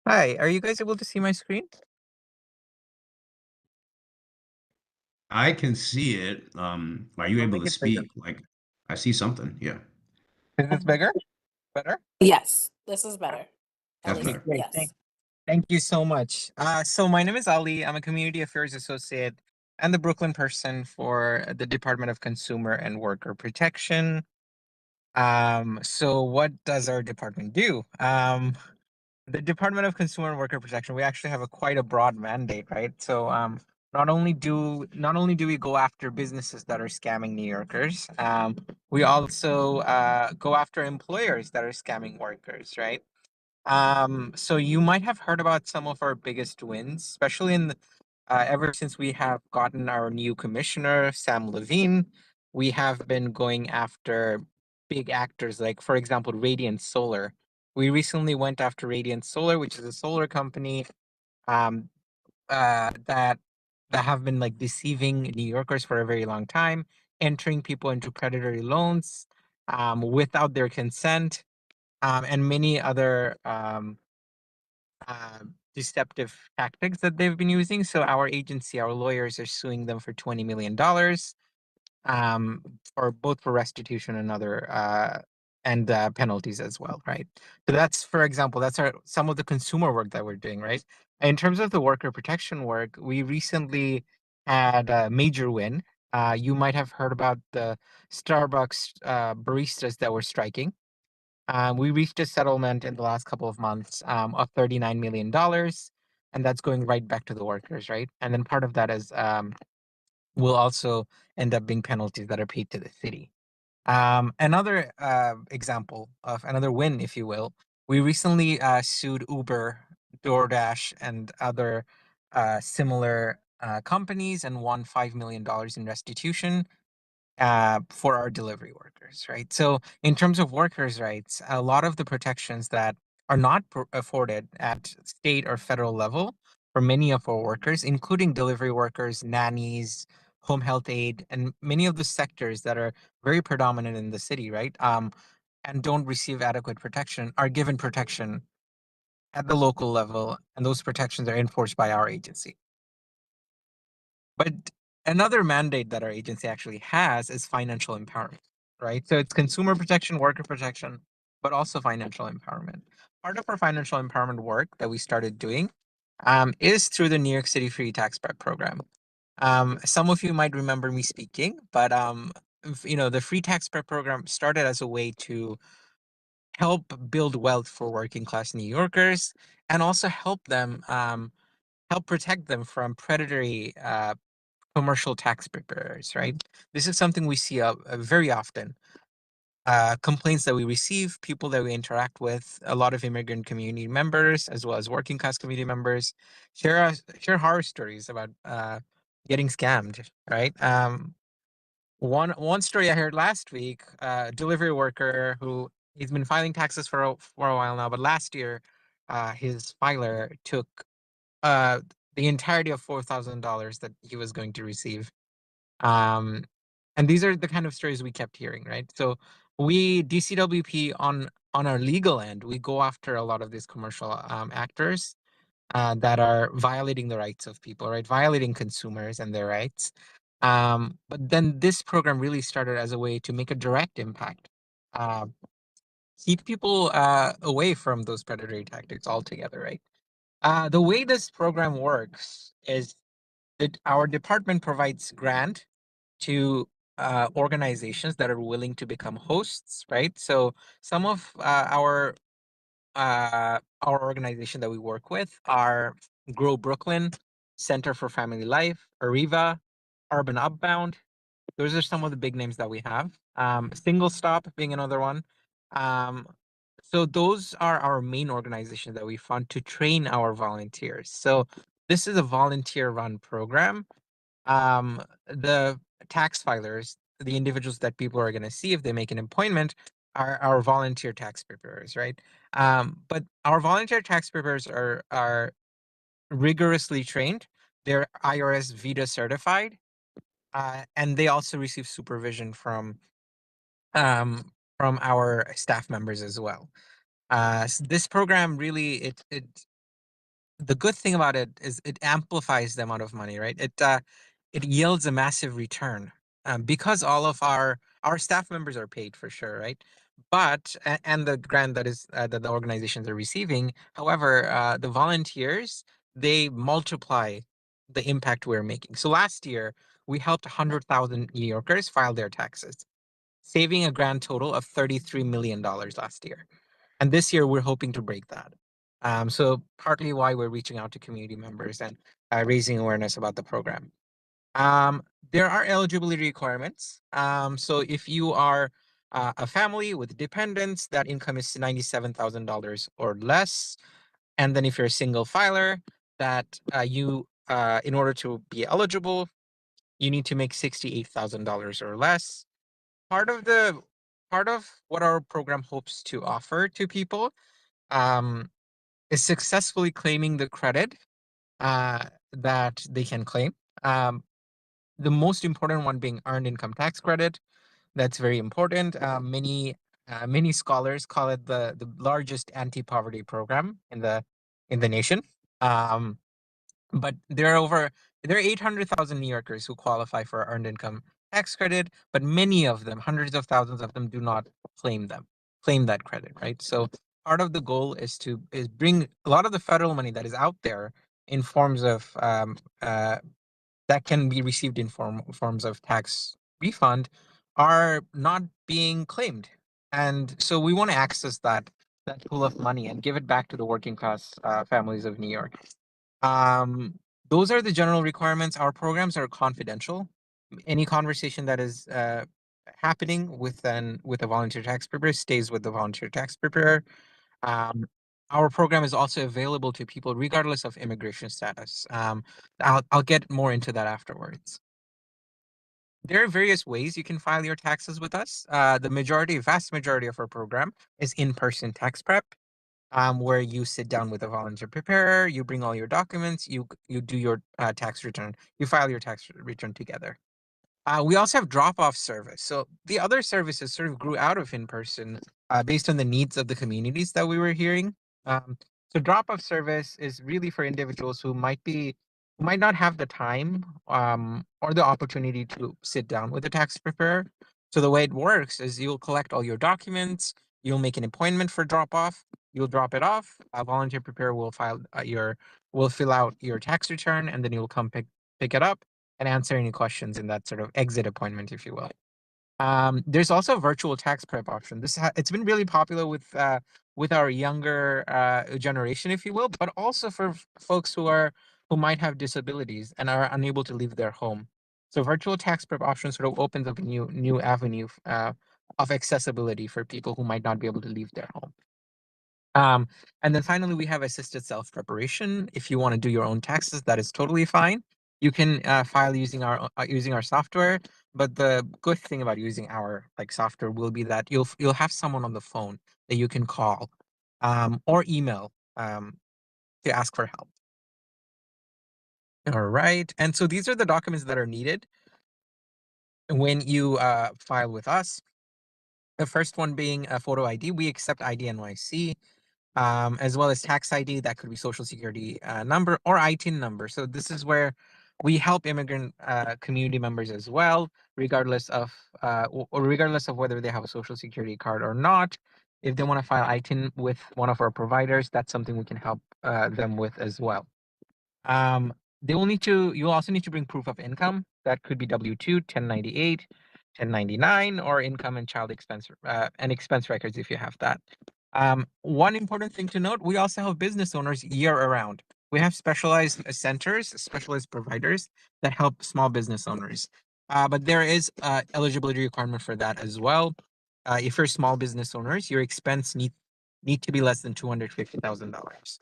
Hi, are you guys able to see my screen? I can see it. Are you I'll able make to it bigger. speak? Like, I see something. Yeah, Is this bigger? Better? Yes, this is better. At that's least, better. Great. yes. Thank you so much. So my name is Ali. I'm a community affairs associate and the Brooklyn person for the Department of Consumer and Worker Protection. So what does our department do? The Department of Consumer and Worker Protection, we actually have quite a broad mandate, right? So not only do we go after businesses that are scamming New Yorkers, we also go after employers that are scamming workers, right? So you might have heard about some of our biggest wins, especially ever since we have gotten our new commissioner, Sam Levine. We have been going after big actors like, for example, Radiant Solar. We recently went after Radiant Solar, which is a solar company um, that have been like deceiving New Yorkers for a very long time, entering people into predatory loans without their consent, and many other deceptive tactics that they've been using. So our agency, our lawyers are suing them for $20 million, for both for restitution and other and penalties as well, right? So that's, for example, that's some of the consumer work that we're doing, right? In terms of the worker protection work, we recently had a major win. You might have heard about the Starbucks baristas that were striking. We reached a settlement in the last couple of months of $39 million, and that's going right back to the workers, right? And then part of that is will also end up being penalties that are paid to the city. Another example of another win, if you will, we recently sued Uber, DoorDash, and other similar companies and won $5 million in restitution for our delivery workers, right? So, in terms of workers' rights, a lot of the protections that are not afforded at state or federal level for many of our workers, including delivery workers, nannies, home health aid, and many of the sectors that are very predominant in the city, right? And don't receive adequate protection, are given protection at the local level, and those protections are enforced by our agency. But another mandate that our agency actually has is financial empowerment, right? So it's consumer protection, worker protection, but also financial empowerment. Part of our financial empowerment work that we started doing is through the New York City Free Tax Prep Program. Some of you might remember me speaking, but the free tax prep program started as a way to help build wealth for working class New Yorkers and also help protect them from predatory commercial tax preparers, right? This is something we see very often. Complaints that we receive, people that we interact with, a lot of immigrant community members, as well as working class community members, share horror stories about getting scammed, right? One story I heard last week, delivery worker who he's been filing taxes for a while now, but last year, his filer took uh the entirety of $4,000 that he was going to receive. Um, and these are the kind of stories we kept hearing, right? So we DCWP on our legal end, we go after a lot of these commercial actors that are violating the rights of people, right? Violating consumers and their rights. But then this program really started as a way to make a direct impact, uh, keep people away from those predatory tactics altogether, right? The way this program works is that our department provides grant to organizations that are willing to become hosts, right? So some of our organization that we work with are Grow Brooklyn, Center for Family Life, Arriva, Urban Upbound. Those are some of the big names that we have. Single Stop being another one. Um, so those are our main organizations that we fund to train our volunteers. So this is a volunteer run program. The tax filers, the individuals that people are going to see if they make an appointment, are our volunteer tax preparers, right? But our volunteer tax preparers are rigorously trained. They're IRS VITA certified, and they also receive supervision from our staff members as well. This program really it the good thing about it is it amplifies the amount of money, right? It yields a massive return because all of our staff members are paid for sure, right? But and the grant that is that the organizations are receiving. However, the volunteers, they multiply the impact we're making. So last year we helped 100,000 New Yorkers file their taxes, saving a grand total of $33 million last year. And this year we're hoping to break that. So partly why we're reaching out to community members and raising awareness about the program. There are eligibility requirements. So if you are a family with dependents, that income is $97,000 or less. And then if you're a single filer, that in order to be eligible, you need to make $68,000 or less. Part of the part of what our program hopes to offer to people um, is successfully claiming the credit that they can claim. Um, the most important one being earned income tax credit. That's very important. Many scholars call it the largest anti-poverty program in the nation. Um, but there are 800,000 New Yorkers who qualify for earned income tax credit, but many of them, hundreds of thousands of them, do not claim that credit, right? So part of the goal is bring a lot of the federal money that is out there in forms of that can be received in forms of tax refund are not being claimed, and so we want to access that pool of money and give it back to the working class families of New York. um, those are the general requirements. Our programs are confidential. Any conversation that is happening with a volunteer tax preparer stays with the volunteer tax preparer. Um, our program is also available to people regardless of immigration status. I'll get more into that afterwards. There are various ways you can file your taxes with us. Vast majority of our program is in-person tax prep, where you sit down with a volunteer preparer, you bring all your documents, you do your tax return, you file your tax return together. We also have drop-off service. So the other services sort of grew out of in-person based on the needs of the communities that we were hearing. Um, so drop-off service is really for individuals who might not have the time or the opportunity to sit down with a tax preparer. So the way it works is you'll collect all your documents, you'll make an appointment for drop-off, you'll drop it off. A volunteer preparer will fill out your tax return, and then you'll come pick it up. and answer any questions in that sort of exit appointment, if you will. There's also a virtual tax prep option. It's been really popular with our younger generation, if you will, but also for folks who might have disabilities and are unable to leave their home. So virtual tax prep option sort of opens up a new avenue of accessibility for people who might not be able to leave their home. And then finally, we have assisted self-preparation. If you want to do your own taxes, that is totally fine. You can file using our software. But the good thing about using our software will be that you'll have someone on the phone that you can call or email to ask for help. All right. And so these are the documents that are needed when you file with us. The first one being a photo ID. We accept ID NYC. As well as tax ID, that could be social security number or ITIN number. So this is where we help immigrant community members as well, regardless of whether they have a social security card or not. If they want to file ITIN with one of our providers, that's something we can help them with as well. You'll also need to bring proof of income. That could be W-2, 1098, 1099, or income and child expense and expense records if you have that. One important thing to note, we also have business owners year around. We have specialized centers, specialized providers that help small business owners. But there is eligibility requirement for that as well. If you're small business owners, your expense need to be less than $250,000.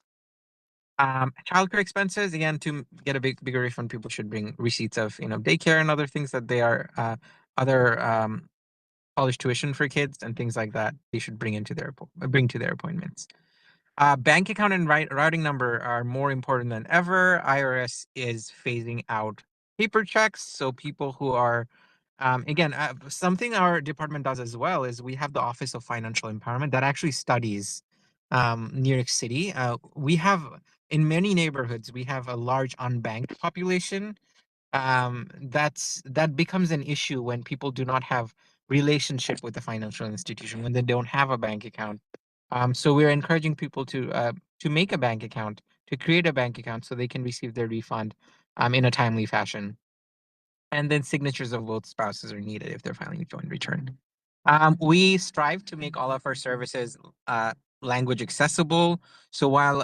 Childcare expenses, again, to get a bigger refund, people should bring receipts of daycare and other things that they are other college tuition for kids and things like that. They should bring to their appointments. Bank account and routing number are more important than ever. IRS is phasing out paper checks, so people who are again, something our department does as well is we have the Office of Financial Empowerment that actually studies New York City. We have in many neighborhoods we have a large unbanked population. That becomes an issue when people do not have relationship with the financial institution, when they don't have a bank account. So we're encouraging people to make a bank account, to create a bank account so they can receive their refund in a timely fashion. And then signatures of both spouses are needed if they're filing a joint return. We strive to make all of our services language accessible. So while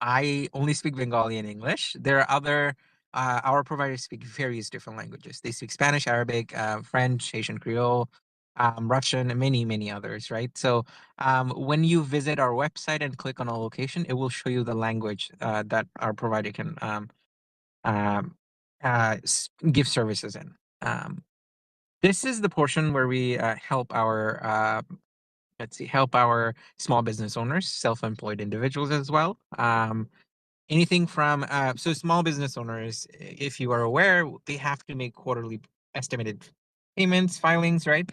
I only speak Bengali and English, there are our providers speak various different languages. They speak Spanish, Arabic, French, Haitian Creole, Russian, and many, many others, right? So when you visit our website and click on a location, it will show you the language that our provider can um, give services in. This is the portion where we help our small business owners, self-employed individuals as well. Anything from so small business owners, if you are aware, they have to make quarterly estimated payments, filings, right?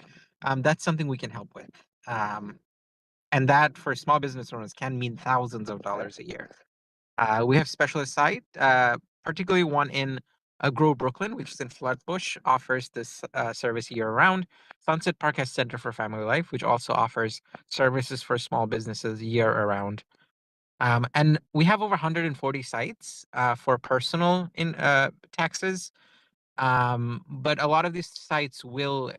That's something we can help with. And that for small business owners can mean thousands of dollars a year. We have specialist site, particularly one in Grove, Brooklyn, which is in Flatbush, offers this service year round. Sunset Park has Center for Family Life, which also offers services for small businesses year around. And we have over 140 sites for personal taxes. But a lot of these sites will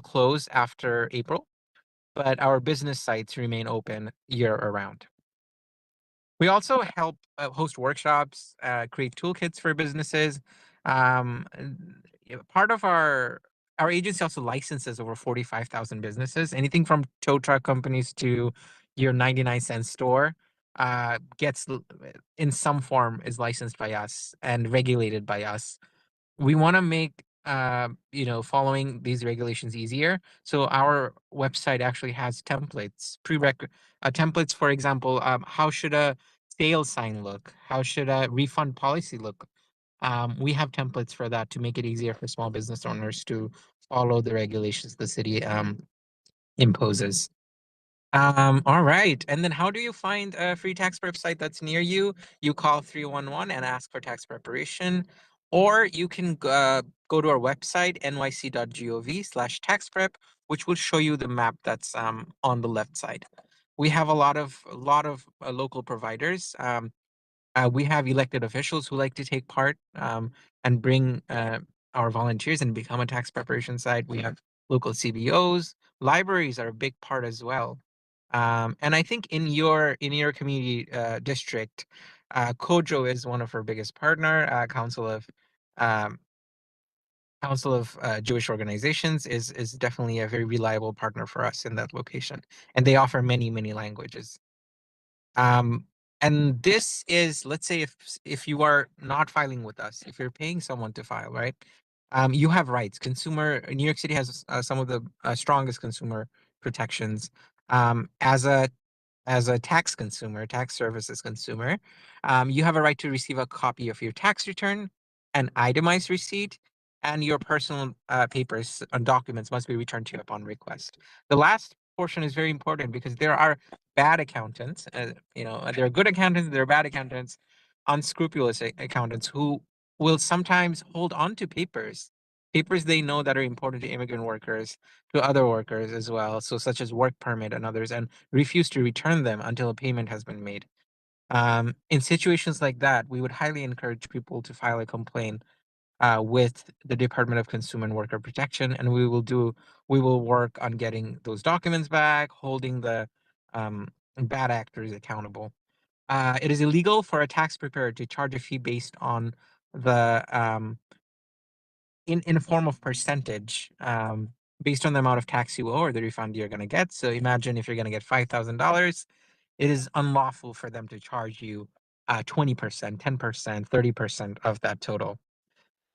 close after April, but our business sites remain open year around. We also help host workshops, create toolkits for businesses. Part of our agency also licenses over 45,000 businesses. Anything from tow truck companies to your 99-cent store gets in some form is licensed by us and regulated by us. We want to make following these regulations easier. So our website actually has templates, templates, for example, how should a sales sign look? How should a refund policy look? We have templates for that to make it easier for small business owners to follow the regulations the city imposes. All right. And then how do you find a free tax prep site that's near you? You call 311 and ask for tax preparation, or you can go to our website, nyc.gov/tax prep, which will show you the map that's on the left side. We have a lot of local providers. We have elected officials who like to take part and bring our volunteers and become a tax preparation site. We have local CBOs. Libraries are a big part as well. And I think in your community district, COJO is one of our biggest partner. Um, Council of Jewish Organizations is definitely a very reliable partner for us in that location, and they offer many languages. Um, and this is, let's say, if you are not filing with us, if you're paying someone to file, right? You have rights. New York City has some of the strongest consumer protections. As a tax consumer, tax services consumer, you have a right to receive a copy of your tax return, an itemized receipt, and your personal papers and documents must be returned to you upon request. The last portion is very important because there are bad accountants. There are good accountants, there are bad accountants, unscrupulous accountants who will sometimes hold on to papers they know that are important to immigrant workers, to other workers as well, so such as work permit and others, and refuse to return them until a payment has been made. In situations like that, we would highly encourage people to file a complaint with the Department of Consumer and Worker Protection, and we will work on getting those documents back, holding the bad actors accountable. It is illegal for a tax preparer to charge a fee based on the in a form of percentage based on the amount of tax you owe or the refund you're going to get. So imagine if you're going to get $5,000, it is unlawful for them to charge you 20%, 10%, 30% of that total.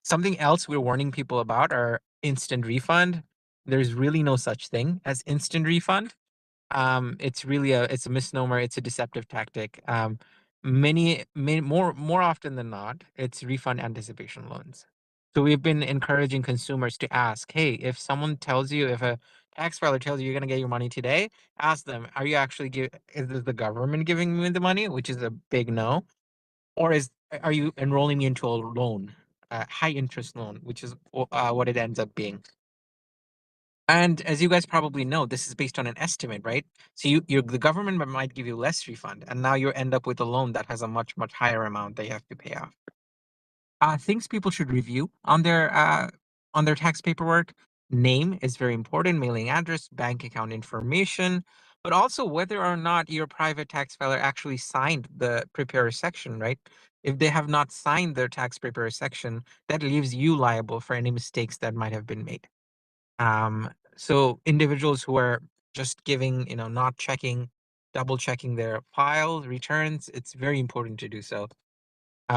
Something else we're warning people about are instant refund. There's really no such thing as instant refund. It's really it's a misnomer. It's a deceptive tactic. Many more often than not, it's refund anticipation loans. So we've been encouraging consumers to ask, hey, if a tax filer tells you you're going to get your money today, ask them, are you actually is this the government giving me the money, which is a big no, or are you enrolling me into a loan, a high interest loan, which is what it ends up being. And as you guys probably know, this is based on an estimate, right? So the government might give you less refund, and now you end up with a loan that has a much higher amount that you have to pay off. Things people should review on their tax paperwork. Name is very important, mailing address, bank account information, but also whether or not your private tax filer actually signed the preparer section, right? If they have not signed their tax preparer section, that leaves you liable for any mistakes that might have been made. So individuals who are just giving, not checking, double checking their file returns, it's very important to do so.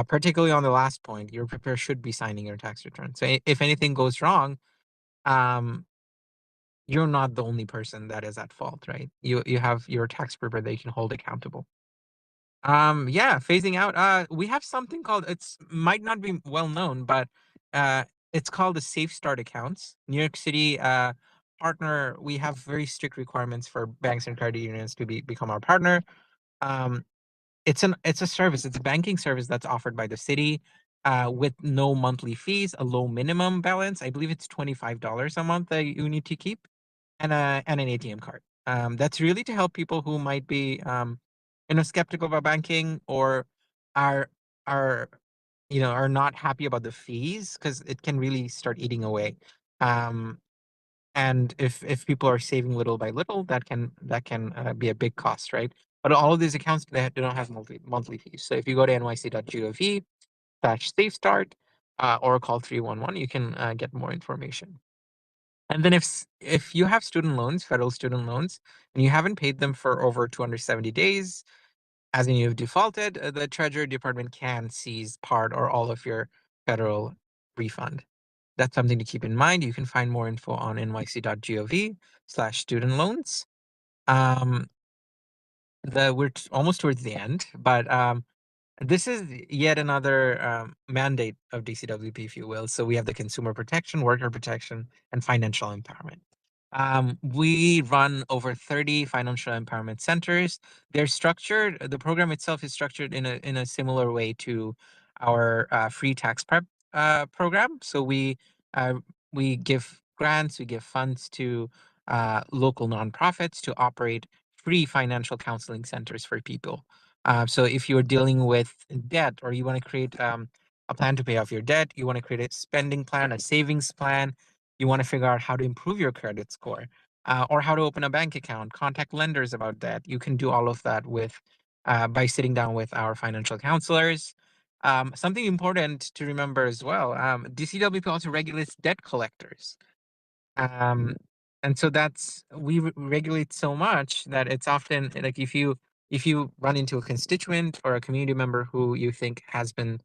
Particularly on the last point, your preparer should be signing your tax return. So if anything goes wrong, you're not the only person that is at fault, right? You have your tax preparer that you can hold accountable. Yeah, phasing out. We have something called, it's might not be well known, but it's called the Safe Start accounts. New York City partner. We have very strict requirements for banks and credit unions to become our partner. Um, it's a service. It's a banking service that's offered by the city with no monthly fees, a low minimum balance. I believe it's $25 a month that you need to keep, and an ATM card. That's really to help people who might be skeptical about banking or are are are not happy about the fees because it can really start eating away. Um, and if people are saving little by little, that can be a big cost, right? But all of these accounts they don't have monthly fees. So if you go to nyc.gov/safestart or call 311, you can get more information. And then if you have student loans, federal student loans, and you haven't paid them for over 270 days, as in you've defaulted, the Treasury Department can seize part or all of your federal refund. That's something to keep in mind. You can find more info on nyc.gov/student loans. We're almost towards the end, but this is yet another mandate of DCWP, if you will. So we have the consumer protection, worker protection, and financial empowerment. We run over 30 financial empowerment centers. They're structured. The program itself is structured in a similar way to our free tax prep program. So we give grants, we give funds to local nonprofits to operate free financial counseling centers for people So if you're dealing with debt, or you want to create a plan to pay off your debt, you want to create a spending plan, a savings plan, you want to figure out how to improve your credit score, or how to open a bank account, contact lenders about that. You can do all of that with by sitting down with our financial counselors. Something important to remember as well, DCWP also regulates debt collectors. And so we regulate so much that it's often like if you run into a constituent or a community member who you think has been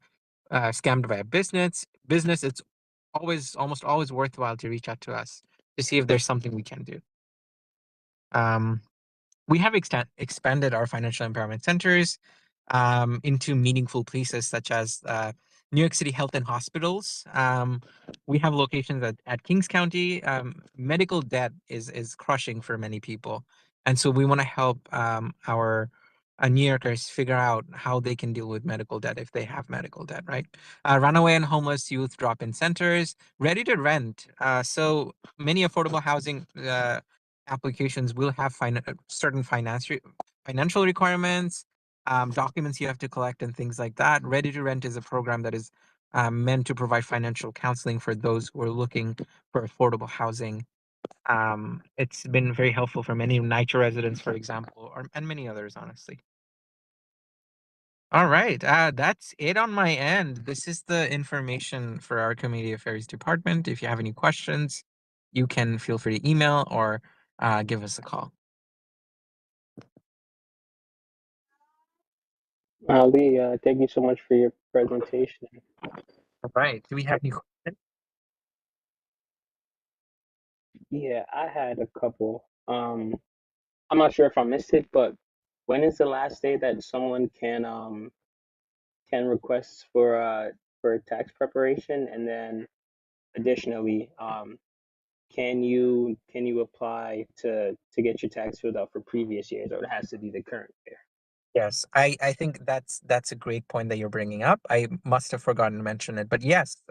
scammed by a business, it's almost always worthwhile to reach out to us to see if there's something we can do. Um, we have expanded our financial empowerment centers into meaningful places such as New York City Health and Hospitals. We have locations at Kings County. Medical debt is crushing for many people. And so we want to help our New Yorkers figure out how they can deal with medical debt if they have medical debt, right? Runaway and homeless youth drop-in centers, ready to rent. So many affordable housing applications will have certain financial requirements, documents you have to collect, and things like that. Ready to Rent is a program that is meant to provide financial counseling for those who are looking for affordable housing. It's been very helpful for many NYCHA residents, for example, and many others, honestly. All right, that's it on my end. This is the information for our Community Affairs Department. If you have any questions, you can feel free to email or give us a call. Ali, thank you so much for your presentation. All right, do we have any questions? Yeah, I had a couple. I'm not sure if I missed it, but when is the last day that someone can request for tax preparation? And then additionally, can you apply to get your tax filled out for previous years, or it has to be the current year? Yes, I think that's a great point that you're bringing up. I must have forgotten to mention it, but yes,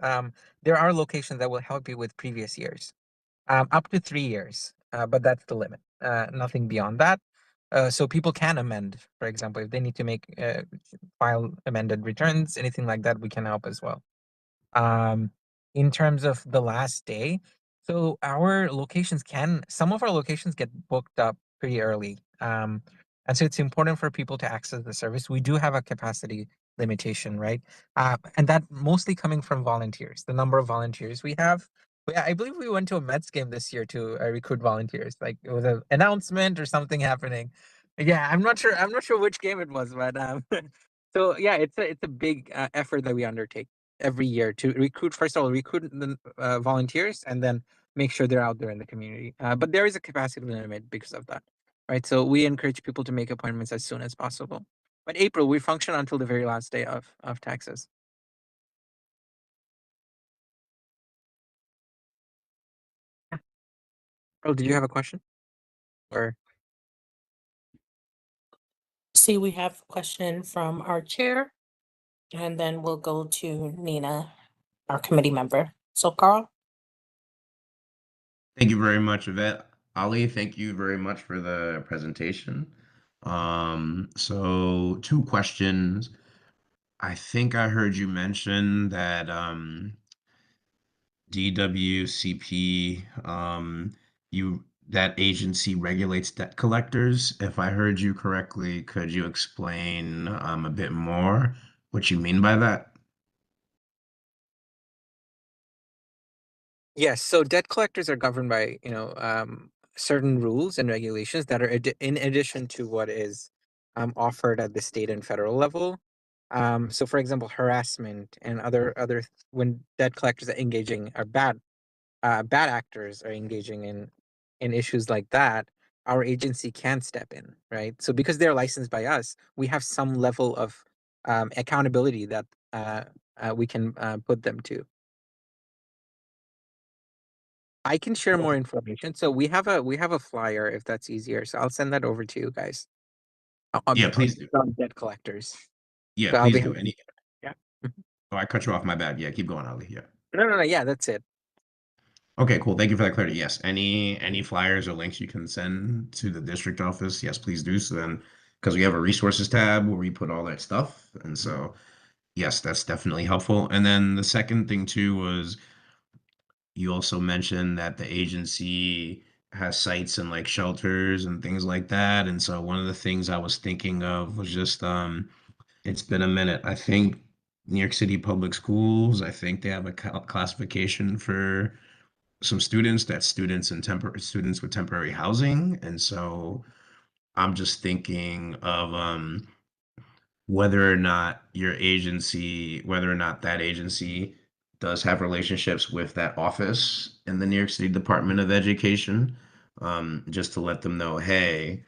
there are locations that will help you with previous years, up to 3 years, but that's the limit. Nothing beyond that. So people can amend, for example, if they need to make file amended returns, anything like that, we can help as well. In terms of the last day, so some of our locations get booked up pretty early. And so it's important for people to access the service. We do have a capacity limitation, right? And that mostly coming from volunteers, the number of volunteers we have. I believe we went to a Mets game this year to recruit volunteers. Like it was an announcement or something happening. Yeah, I'm not sure. I'm not sure which game it was, but so yeah, it's a big effort that we undertake every year to recruit. First of all, recruit the volunteers, and then make sure they're out there in the community. But there is a capacity limit because of that, right? So we encourage people to make appointments as soon as possible. But April, we function until the very last day of taxes. Oh, did you have a question? Or See, we have a question from our chair, and then we'll go to Nina, our committee member. So Carl? Thank you very much, Yvette. Ali, thank you very much for the presentation. So two questions. I think I heard you mention that DWCP, that agency regulates debt collectors. If I heard you correctly, could you explain a bit more what you mean by that? yes, so debt collectors are governed by certain rules and regulations that are in addition to what is offered at the state and federal level. So, for example, harassment and other when debt collectors are engaging are bad actors are engaging in issues like that, our agency can step in, right? So because they're licensed by us, we have some level of accountability that we can put them to. I can share more information. So we have a flyer if that's easier. So I'll send that over to you guys. Yeah, please do. On debt collectors. Yeah, So I'll please be do. Any, yeah. oh, I cut you off. My bad. Yeah, keep going, Ali. Yeah. No. Yeah, that's it. Okay, cool. Thank you for that clarity. Yes. Any flyers or links you can send to the district office, yes, please do. So then because we have a resources tab where we put all that stuff. And so, yes, that's definitely helpful. And then the second thing too was you also mentioned that the agency has sites and like shelters and things like that. And so one of the things I was thinking of was just it's been a minute. I think New York City Public Schools, I think they have a classification for some students, that's students and temporary students with temporary housing. And so I'm just thinking of whether or not whether or not that agency does have relationships with that office in the New York City Department of Education, just to let them know, hey,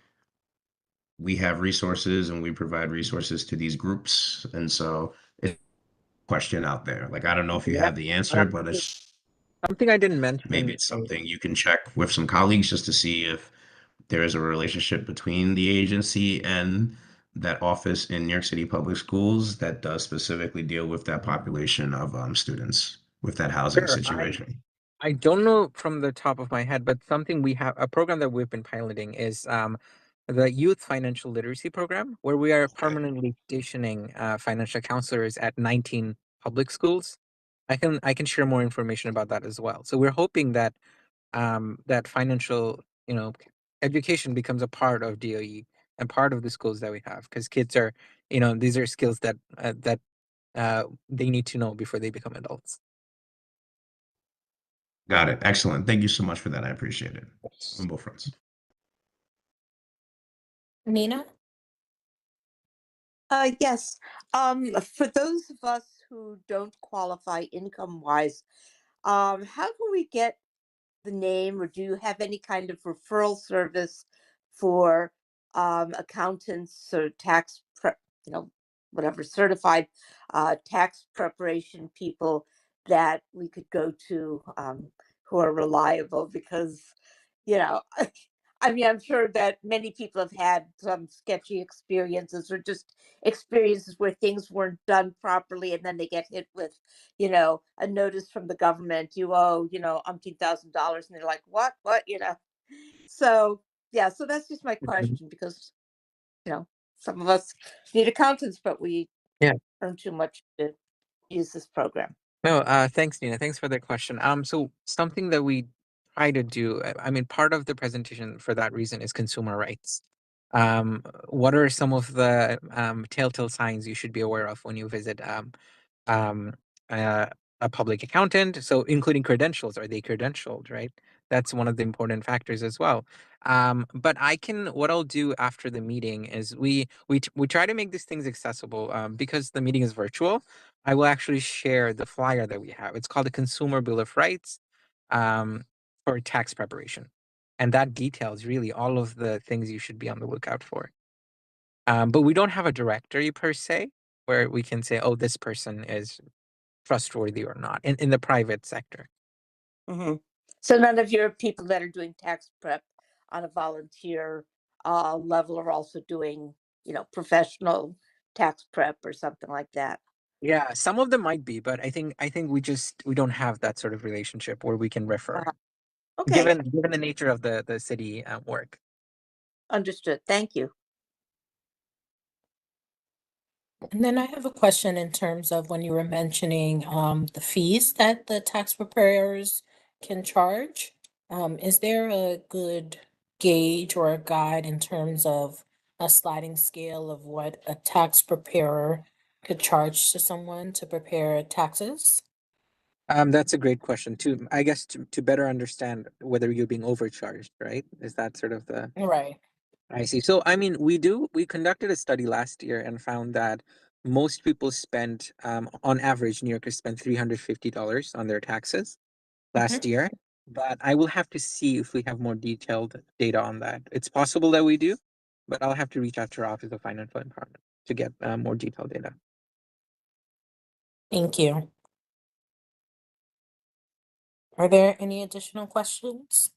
we have resources and we provide resources to these groups. And so it's a question out there. Like, I don't know if you Yeah. have the answer, but it's Something I didn't maybe mention. it's something you can check with some colleagues just to see if there is a relationship between the agency and that office in New York City Public Schools that does specifically deal with that population of students with that housing Sure. situation. I don't know from the top of my head, but something we have a program that we've been piloting is the Youth Financial Literacy Program, where we are permanently stationing financial counselors at 19 public schools. I can share more information about that as well. So we're hoping that that financial, education becomes a part of DOE and part of the schools that we have, because kids are, these are skills that they need to know before they become adults. Got it. Excellent. Thank you so much for that. I appreciate it on both fronts. Nina? Yes. For those of us who don't qualify income-wise, how can we get the name, or do you have any kind of referral service for accountants or tax prep, whatever, certified tax preparation people that we could go to, who are reliable? Because, you know, I mean, I'm sure that many people have had some sketchy experiences, or just experiences where things weren't done properly, and then they get hit with, a notice from the government. You owe, umpteen $1,000, and they're. What? So yeah, so that's just my question, because some of us need accountants, but we Yeah. earn too much to use this program. No, thanks, Nina. Thanks for the question. So something that we try to do, I mean, part of the presentation for that reason is consumer rights. What are some of the telltale signs you should be aware of when you visit um, uh, a public accountant? So including credentials, are they credentialed, right? That's one of the important factors as well. But what I'll do after the meeting is we try to make these things accessible, because the meeting is virtual. I will actually share the flyer that we have. It's called the Consumer Bill of Rights for tax preparation. And that details really all of the things you should be on the lookout for. But we don't have a directory per se where we can say, oh, this person is trustworthy or not in the private sector. Mm-hmm. So none of your people that are doing tax prep on a volunteer level are also doing, professional tax prep or something like that. Yeah, some of them might be, but I think we don't have that sort of relationship where we can refer, Okay, given the nature of the city work. understood. Thank you. And then I have a question in terms of when you were mentioning the fees that the tax preparers can charge. Is there a good gauge or a guide in terms of a sliding scale of what a tax preparer could charge to someone to prepare taxes? That's a great question too. I guess to better understand whether you're being overcharged, right? Is that sort of the Right. I see. So, I mean, we conducted a study last year and found that most people spent, on average, New Yorkers spent $350 on their taxes last year. But I will have to see if we have more detailed data on that. It's possible that we do, but I'll have to reach out to our Office of Financial Empowerment to get more detailed data. Thank you. Are there any additional questions?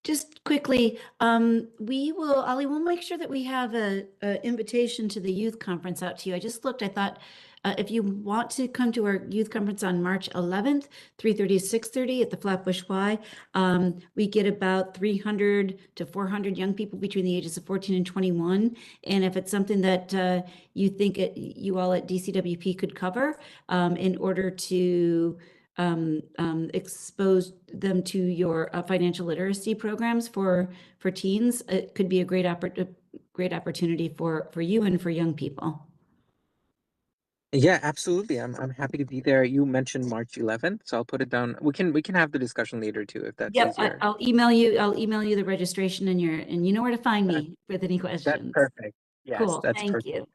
Just quickly, Ollie, we'll make sure that we have a invitation to the youth conference out to you. I just looked, I thought If you want to come to our youth conference on March 11th, 3:30 to 6:30 at the Flatbush Y, we get about 300 to 400 young people between the ages of 14 and 21. And if it's something that you think you all at DCWP could cover in order to expose them to your financial literacy programs for teens, it could be a great opportunity for you and for young people. Yeah, absolutely. I'm happy to be there. You mentioned March 11th, so I'll put it down. We can have the discussion later too, if that's Yep, easier. I'll email you the registration and you know where to find That- me with any That's questions. perfect. Yes, Cool, that's thank perfect. you.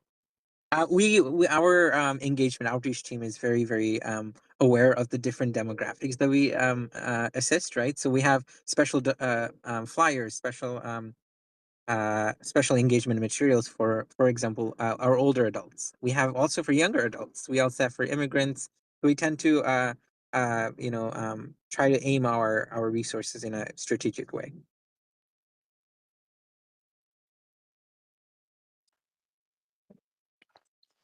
We our engagement outreach team is very aware of the different demographics that we assist, right? So we have special flyers, special engagement materials for example, our older adults. We have also for younger adults. We also have for immigrants. We tend to try to aim our resources in a strategic way.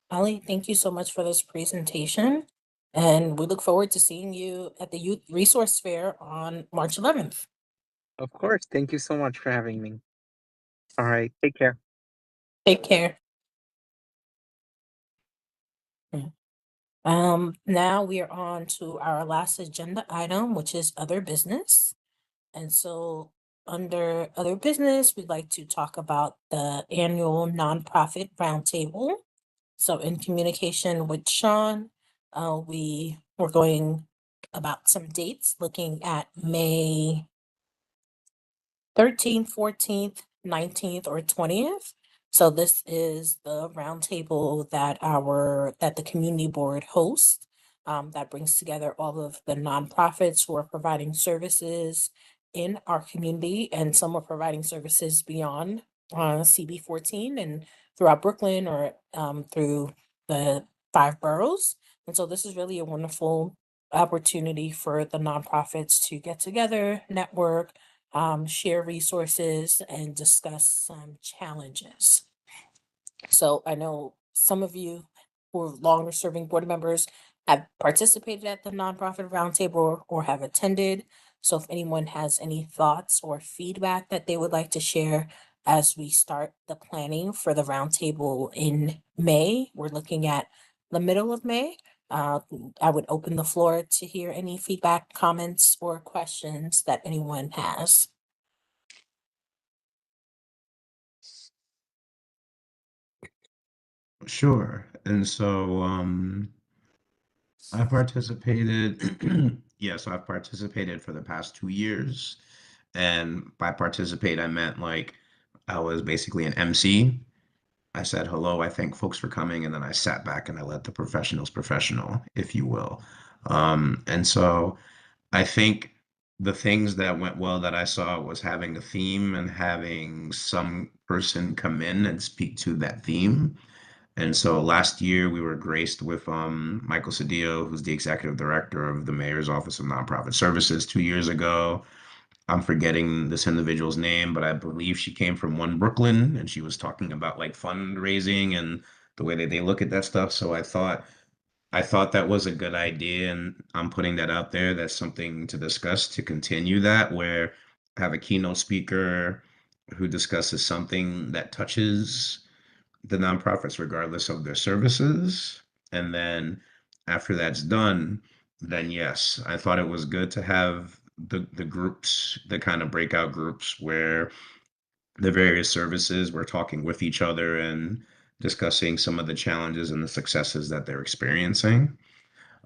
Ali, thank you so much for this presentation. And we look forward to seeing you at the Youth Resource Fair on March 11th. Of course. Thank you so much for having me. All right. Take care. Take care. Now we are on to our last agenda item, which is other business. And so under other business, we'd like to talk about the annual nonprofit roundtable. So in communication with Shawn, we were going about some dates, looking at May 13th, 14th, 19th, or 20th. So this is the roundtable that the community board hosts, that brings together all of the nonprofits who are providing services in our community, and some are providing services beyond CB 14 and throughout Brooklyn, or through the 5 boroughs. And so this is really a wonderful opportunity for the nonprofits to get together, network, share resources, and discuss some challenges. So I know some of you who are longer serving board members have participated at the nonprofit roundtable or have attended. So if anyone has any thoughts or feedback that they would like to share as we start the planning for the roundtable in May, we're looking at the middle of May. I would open the floor to hear any feedback, comments, or questions that anyone has. Sure. And so I participated, yes, I've participated for the past 2 years. And by participate, I meant like I was basically an MC. I said hello, I thank folks for coming, and then I sat back and I let the professionals professional, if you will. And so I think the things that went well that I saw was having a theme and having some person come in and speak to that theme. And so last year we were graced with Michael Cedillo, who's the executive director of the Mayor's Office of Nonprofit Services. 2 years ago, I'm forgetting this individual's name, but I believe she came from One Brooklyn, and she was talking about like fundraising and the way that they look at that stuff. So I thought that was a good idea, and I'm putting that out there. That's something to discuss to continue that, where I have a keynote speaker who discusses something that touches the nonprofits regardless of their services. And then after that's done, then yes, I thought it was good to have the groups, the kind of breakout groups where the various services were talking with each other and discussing some of the challenges and the successes that they're experiencing.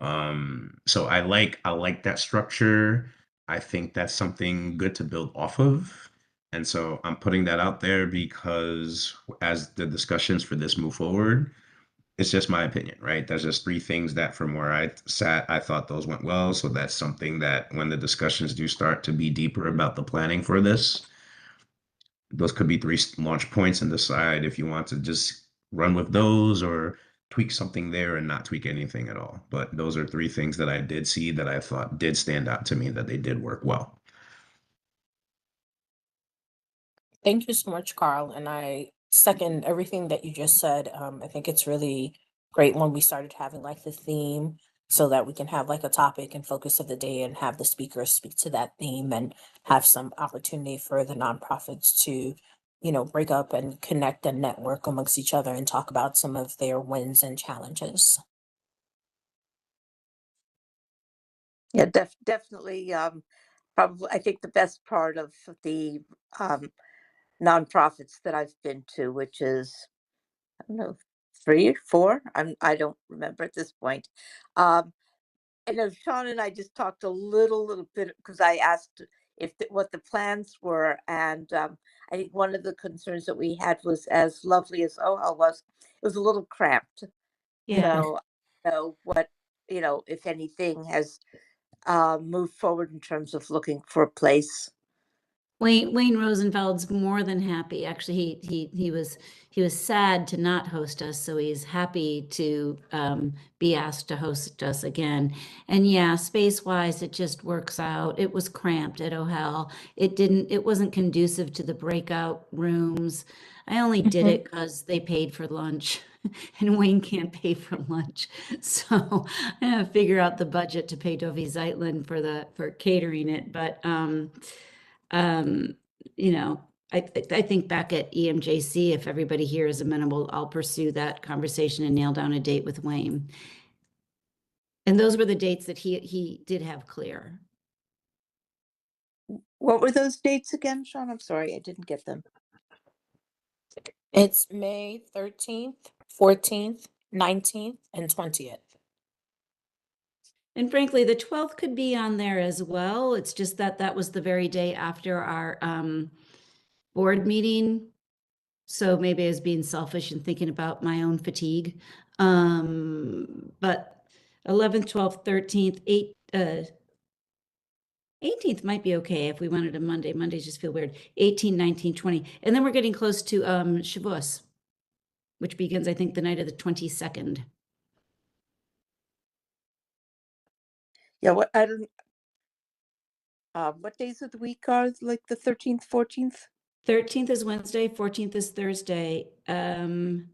So I like that structure. I think that's something good to build off of. And so I'm putting that out there because as the discussions for this move forward, it's just my opinion, right? There's just three things that from where I sat, I thought those went well. So that's something that when the discussions do start to be deeper about the planning for this, those could be three launch points and decide if you want to just run with those or tweak something there and not tweak anything at all. But those are three things that I did see that I thought did stand out to me that they did work well. Thank you so much, Carl. And I second everything that you just said. I think it's really great when we started having like the theme so that we can have like a topic and focus of the day and have the speakers speak to that theme and have some opportunity for the nonprofits to, break up and connect and network amongst each other and talk about some of their wins and challenges. Yeah, definitely. Probably, I think the best part of the nonprofits that I've been to, which is, I don't know, 3 or 4. I don't remember at this point. I know Shawn and I just talked a little bit because I asked what the plans were, and I think one of the concerns that we had was, as lovely as OHL was, it was a little cramped. Yeah. So what, if anything has moved forward in terms of looking for a place. Wayne Rosenfeld's more than happy. Actually, he was sad to not host us, so he's happy to be asked to host us again. And yeah, space-wise, it just works out. It was cramped at OHEL. It wasn't conducive to the breakout rooms. I only did it because they paid for lunch, and Wayne can't pay for lunch, so I have to figure out the budget to pay Dovie Zeitlin for catering it, but. Um, you know, I think back at EMJC, if everybody here is amenable, I'll pursue that conversation and nail down a date with Wayne. And those were the dates that he did have clear. What were those dates again, Shawn? I'm sorry, I didn't get them. It's May 13th, 14th, 19th, and 20th. And frankly, the 12th could be on there as well. It's just that was the very day after our board meeting. So maybe I was being selfish and thinking about my own fatigue. But 11th, 12th, 13th, 18th might be okay if we wanted a Monday. Mondays just feel weird. 18, 19, 20. And then we're getting close to Shavuos, which begins, I think, the night of the 22nd. Yeah, what days of the week are like the 13th, 14th? 13th is Wednesday, 14th is Thursday. The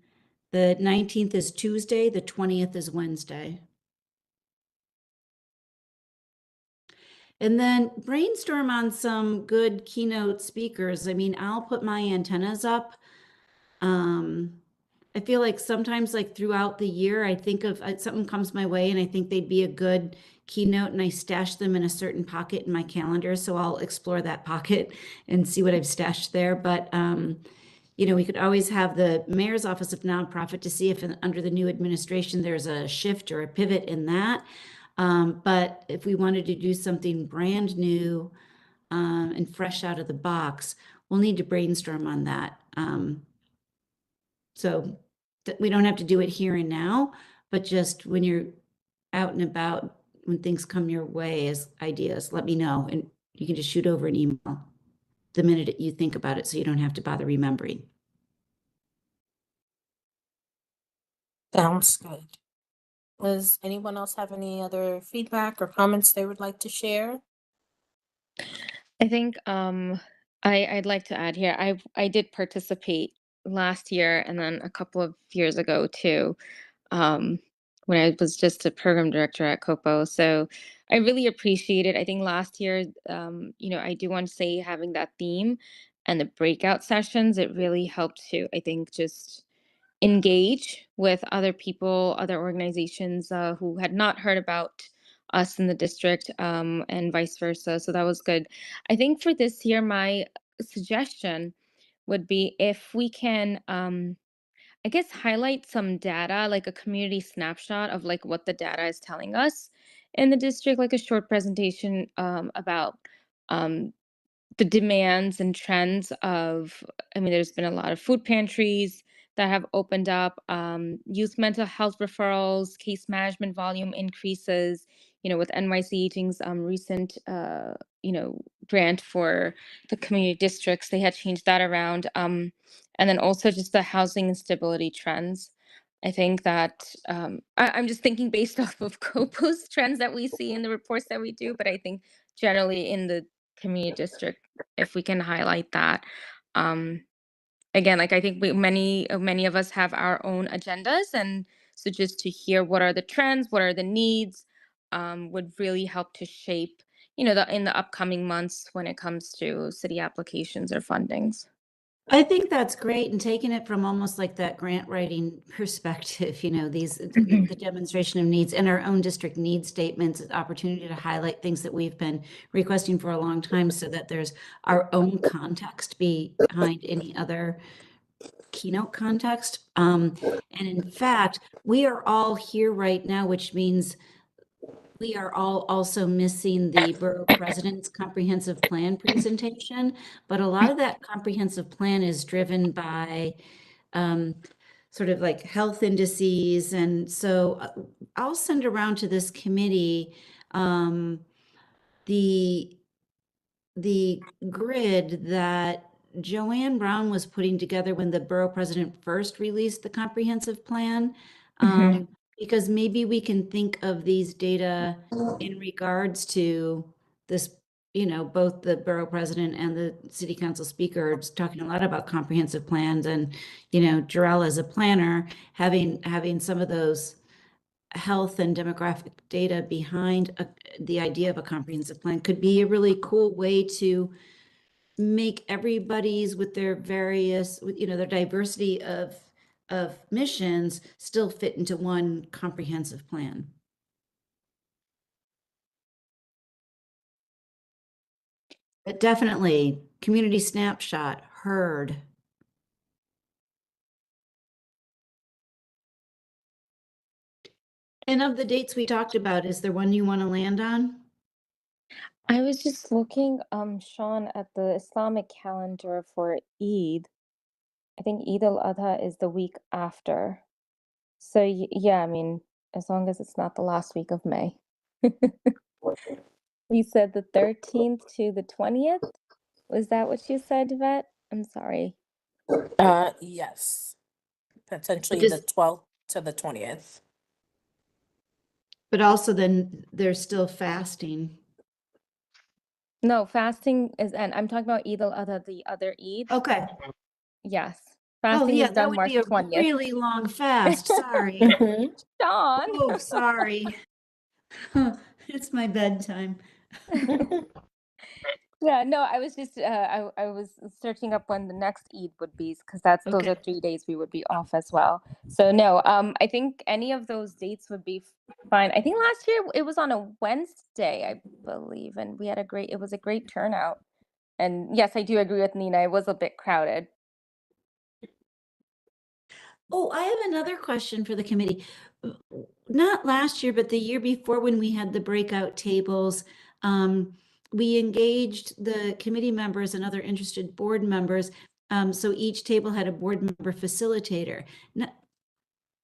19th is Tuesday, the 20th is Wednesday. And then brainstorm on some good keynote speakers. I mean, I'll put my antennas up. I feel like sometimes, like throughout the year, I think of something comes my way and I think they'd be a good keynote, and I stash them in a certain pocket in my calendar. So I'll explore that pocket and see what I've stashed there. But we could always have the mayor's office of nonprofit to see if under the new administration there's a shift or a pivot in that. But if we wanted to do something brand new and fresh out of the box, we'll need to brainstorm on that. So we don't have to do it here and now, but just when you're out and about, when things come your way as ideas, let me know, and you can just shoot over an email the minute you think about it, so you don't have to bother remembering. Sounds good. Does anyone else have any other feedback or comments they would like to share? I think I'd like to add here. I did participate last year and then a couple of years ago too, um, when I was just a program director at Copo. So I really appreciate it. I think last year, I do want to say having that theme and the breakout sessions, it really helped to, I think, just engage with other people, other organizations who had not heard about us in the district, and vice versa. So that was good. I think for this year, my suggestion would be if we can, I guess, highlight some data, like a community snapshot of like what the data is telling us in the district, like a short presentation about um, the demands and trends of, I mean, there's been a lot of food pantries that have opened up, youth mental health referrals, case management volume increases, with NYC Aging's recent, grant for the community districts, they had changed that around. And then also just the housing instability trends. I think that I'm just thinking based off of COPO's trends that we see in the reports that we do, but I think generally in the community district, if we can highlight that. Again, like I think many of us have our own agendas, and So just to hear what are the trends, what are the needs, would really help to shape, in the upcoming months when it comes to city applications or fundings. I think that's great, and taking it from almost like that grant writing perspective, the demonstration of needs and our own district need statements, an opportunity to highlight things that we've been requesting for a long time so that there's our own context behind any other keynote context. And in fact, we are all here right now, which means we are all also missing the borough president's comprehensive plan presentation, but a lot of that comprehensive plan is driven by sort of like health indices. And so I'll send around to this committee the grid that Joanne Brown was putting together when the borough president first released the comprehensive plan. Because maybe we can think of these data in regards to this, both the borough president and the city council speaker are talking a lot about comprehensive plans, and, Jarell as a planner, having some of those health and demographic data behind the idea of a comprehensive plan could be a really cool way to make everybody's with their various, their diversity of missions still fit into one comprehensive plan. But definitely, community snapshot, heard. And of the dates we talked about, is there one you want to land on? I was just looking, Sean, at the Islamic calendar for Eid. I think Eid al-Adha is the week after. So yeah, I mean, as long as it's not the last week of May. You said the 13th to the 20th? Was that what you said, Yvette? I'm sorry. Yes. Potentially But the 12th to the 20th. But also then there's still fasting. No, fasting is, and I'm talking about Eid al-Adha, the other Eid. Okay. Yes. Oh, Fasting yeah, is that done would March be a 20th. really long fast. Sorry. Sean. Oh, sorry. It's my bedtime. Yeah, no, I was just I was searching up when the next Eid would be, because those are 3 days we would be off as well. So no, I think any of those dates would be fine. I think last year it was on a Wednesday, I believe, and it was a great turnout. And yes, I do agree with Nina. It was a bit crowded. Oh, I have another question for the committee. Not last year, but the year before, when we had the breakout tables, we engaged the committee members and other interested board members. So each table had a board member facilitator. Not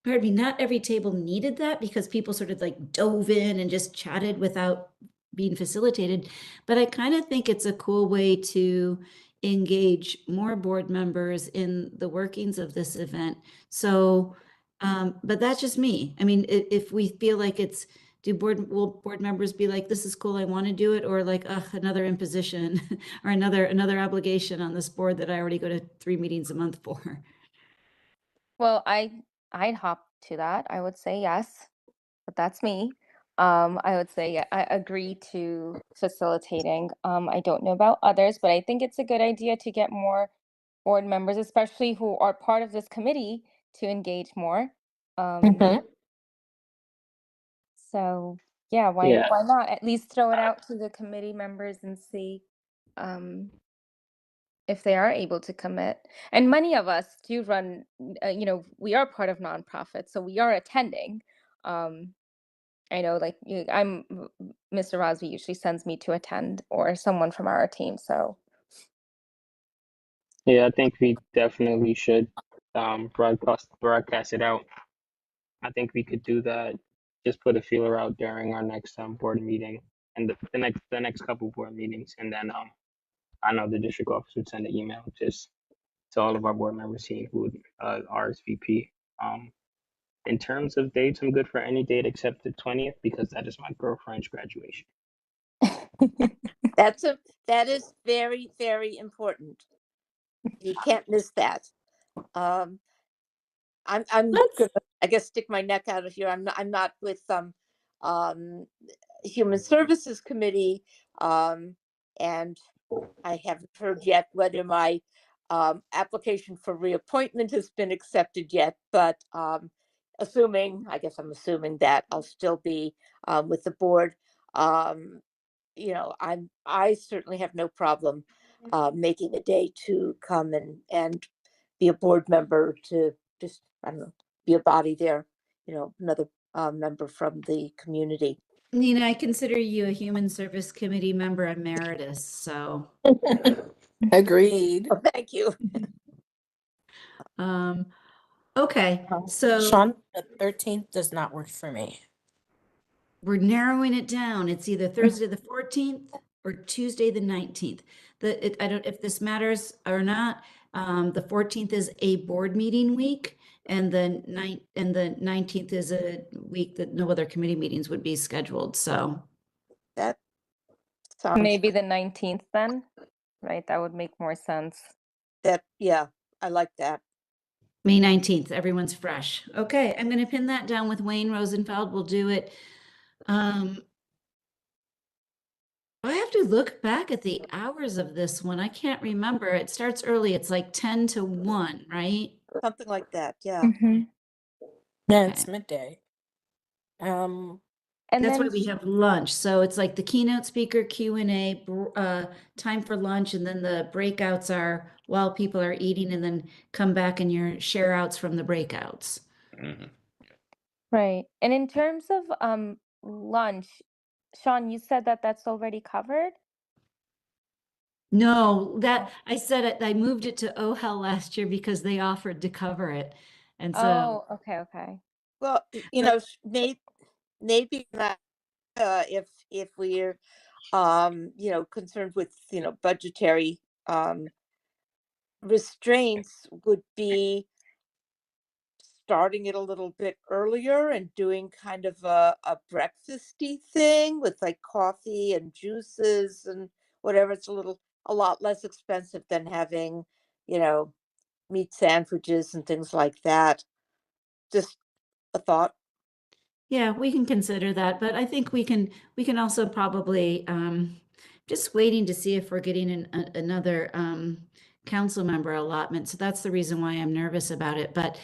every table needed that because people sort of like dove in and just chatted without being facilitated. But I kind of think it's a cool way to engage more board members in the workings of this event. So, but that's just me. I mean, if we feel like will board members be like, this is cool, I want to do it, or like, ugh, another imposition or another obligation on this board that I already go to 3 meetings a month for? Well, I'd hop to that. I would say yes, but that's me. I would say I agree to facilitating. I don't know about others, but I think it's a good idea to get more board members, especially who are part of this committee, to engage more. So yeah, why not at least throw it out to the committee members and see if they are able to commit. And many of us do run, we are part of nonprofits, so we are attending. I know, like, Mr. Rosby usually sends me to attend, or someone from our team. So Yeah, I think we definitely should broadcast it out. I think we could do that. Just put a feeler out during our next board meeting and the next couple board meetings, and then I know the district office would send an email just to all of our board members seeing who would RSVP. In terms of dates, I'm good for any date except the 20th because that is my girlfriend's graduation. That is very, very important. You can't miss that. I'm Let's gonna, I guess, stick my neck out of here. I'm not with Human Services Committee, and I haven't heard yet whether my application for reappointment has been accepted yet. But I guess I'm assuming that I'll still be with the board. I certainly have no problem making a day to come and be a board member, to just, I don't know, be a body there, another member from the community. Nina, I consider you a Human Service Committee member emeritus, so. agreed. Oh, thank you. Okay, so Shawn, the 13th does not work for me. we're narrowing it down. It's either Thursday the 14th or Tuesday the 19th. I don't, if this matters or not, the 14th is a board meeting week, and the 19th is a week that no other committee meetings would be scheduled, so. That sounds Maybe the 19th then, right? That would make more sense. yeah, I like that. May 19th, everyone's fresh. Okay, I'm gonna pin that down with Wayne Rosenfeld. We'll do it. I have to look back at the hours of this one. I can't remember. It starts early. It's like 10 to 1, right? Something like that, yeah. Mhm. Yeah, Okay. it's midday. And That's why then we have lunch. So it's like the keynote speaker, Q&A, time for lunch, and then the breakouts are while people are eating, and then come back and your share outs from the breakouts. Mhm. right. And in terms of lunch, Shawn, you said that that's already covered? No, that I said it, I moved it to OHEL last year because they offered to cover it. And so, Oh, okay. Well, but maybe that if we're concerned with budgetary restraints, would be starting it a little bit earlier and doing kind of a breakfasty thing with like coffee and juices and whatever. It's a lot less expensive than having, you know, meat sandwiches and things like that. Just a thought. yeah, we can consider that, but I think we can also probably just waiting to see if we're getting another council member allotment. So that's the reason why I'm nervous about it. But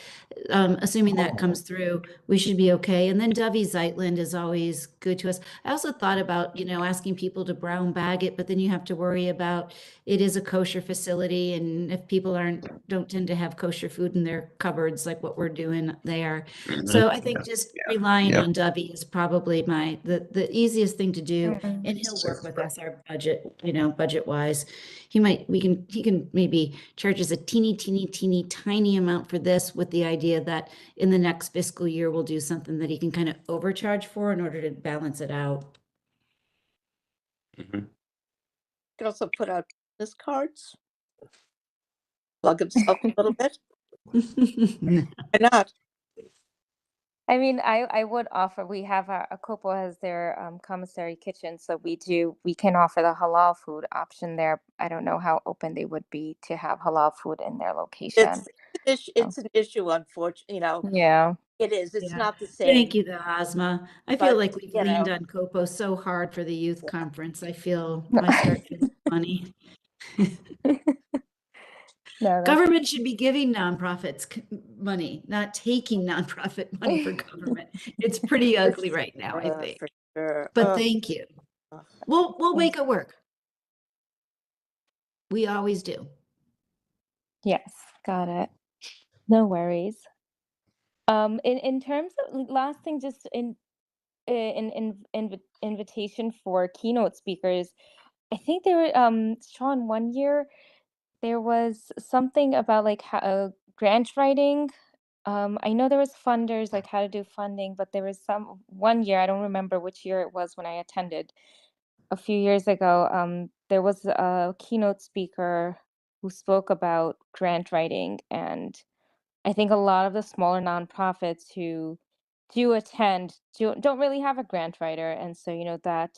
assuming that comes through, we should be okay. And then Dovey Zeitland is always good to us. I also thought about, asking people to brown bag it, but then you have to worry about it is a kosher facility, and if people don't tend to have kosher food in their cupboards like what we're doing there. So I think just relying Yep. on Dovey is probably the easiest thing to do, Mhm. and he'll work with us our budget, budget wise. He can maybe charge us a teeny tiny amount for this, with the idea that in the next fiscal year we'll do something that he can kind of overcharge for in order to balance it out. Mhm. Could also put out business cards, plug himself a little bit. Why not? I mean, I would offer, we have a couple has their commissary kitchen, so we can offer the halal food option there. I don't know how open they would be to have halal food in their location. It's an issue, unfortunately. Yeah. It is. It's Yeah. not the Thank same. you, the Ozma. I feel But like we've leaned on Copo so hard for the youth conference. I feel my start feels funny. No, that's Government should be giving nonprofits money, not taking nonprofit money for government. It's pretty ugly right now, I think. for sure. But thank you. We'll make it work. We always do. yes, got it. No worries. In terms of last thing, just invitation for keynote speakers. I think there were Shawn, one year there was something about like grant writing. I know there was funders, like how to do funding, but there was one year, I don't remember which year it was when I attended a few years ago. There was a keynote speaker who spoke about grant writing, and I think a lot of the smaller nonprofits who do attend don't really have a grant writer, and so that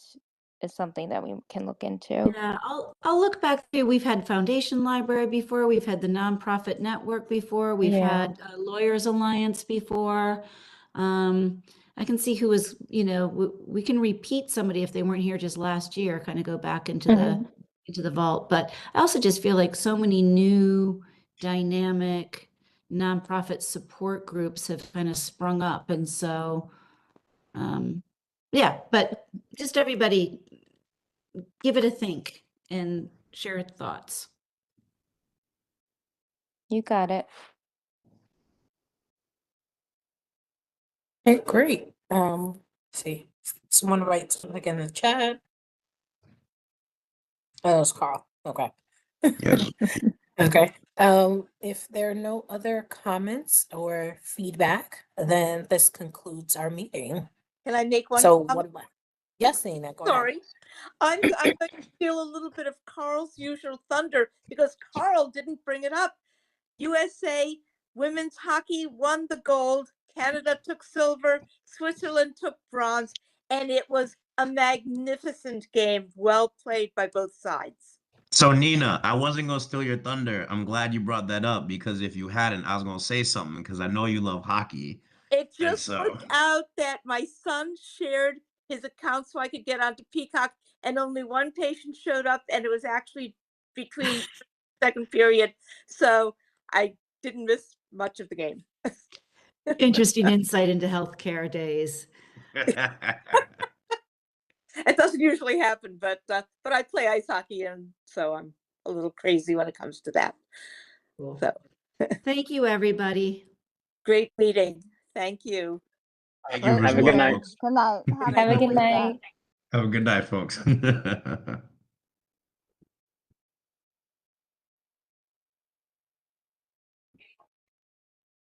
is something that we can look into. Yeah, I'll look back through. We've had Foundation Library before. We've had the Nonprofit Network before. We've Yeah. had Lawyers Alliance before. I can see who was, we can repeat somebody if they weren't here just last year, kind of go back into the vault. But I also just feel like so many new dynamic nonprofit support groups have kind of sprung up. And so, yeah, but just everybody give it a think and share thoughts. You got it. Okay, great. Let's see, someone write something in the chat. Oh, it's Carl. Okay. Yes. Okay. If there are no other comments or feedback, then this concludes our meeting. Can I make one? So one last. Yes, Nina, go ahead. Sorry. I'm going to steal a little bit of Carl's usual thunder because Carl didn't bring it up. USA women's hockey won the gold. Canada took silver. Switzerland took bronze. And it was a magnificent game. Well played by both sides. So Nina, I wasn't gonna steal your thunder. I'm glad you brought that up because if you hadn't, I was gonna say something because I know you love hockey. It And just so worked out that my son shared his account so I could get onto Peacock, and only one patient showed up, and it was actually between second period. So I didn't miss much of the game. Interesting insight into healthcare days. It doesn't usually happen, but I play ice hockey, and so I'm a little crazy when it comes to that. Cool. So Thank you, everybody. great meeting. Thank you. Thank you Great as Have a good well, night. folks. Good night. Good Have night. a Have a good good weekend. night. Have a good night, folks.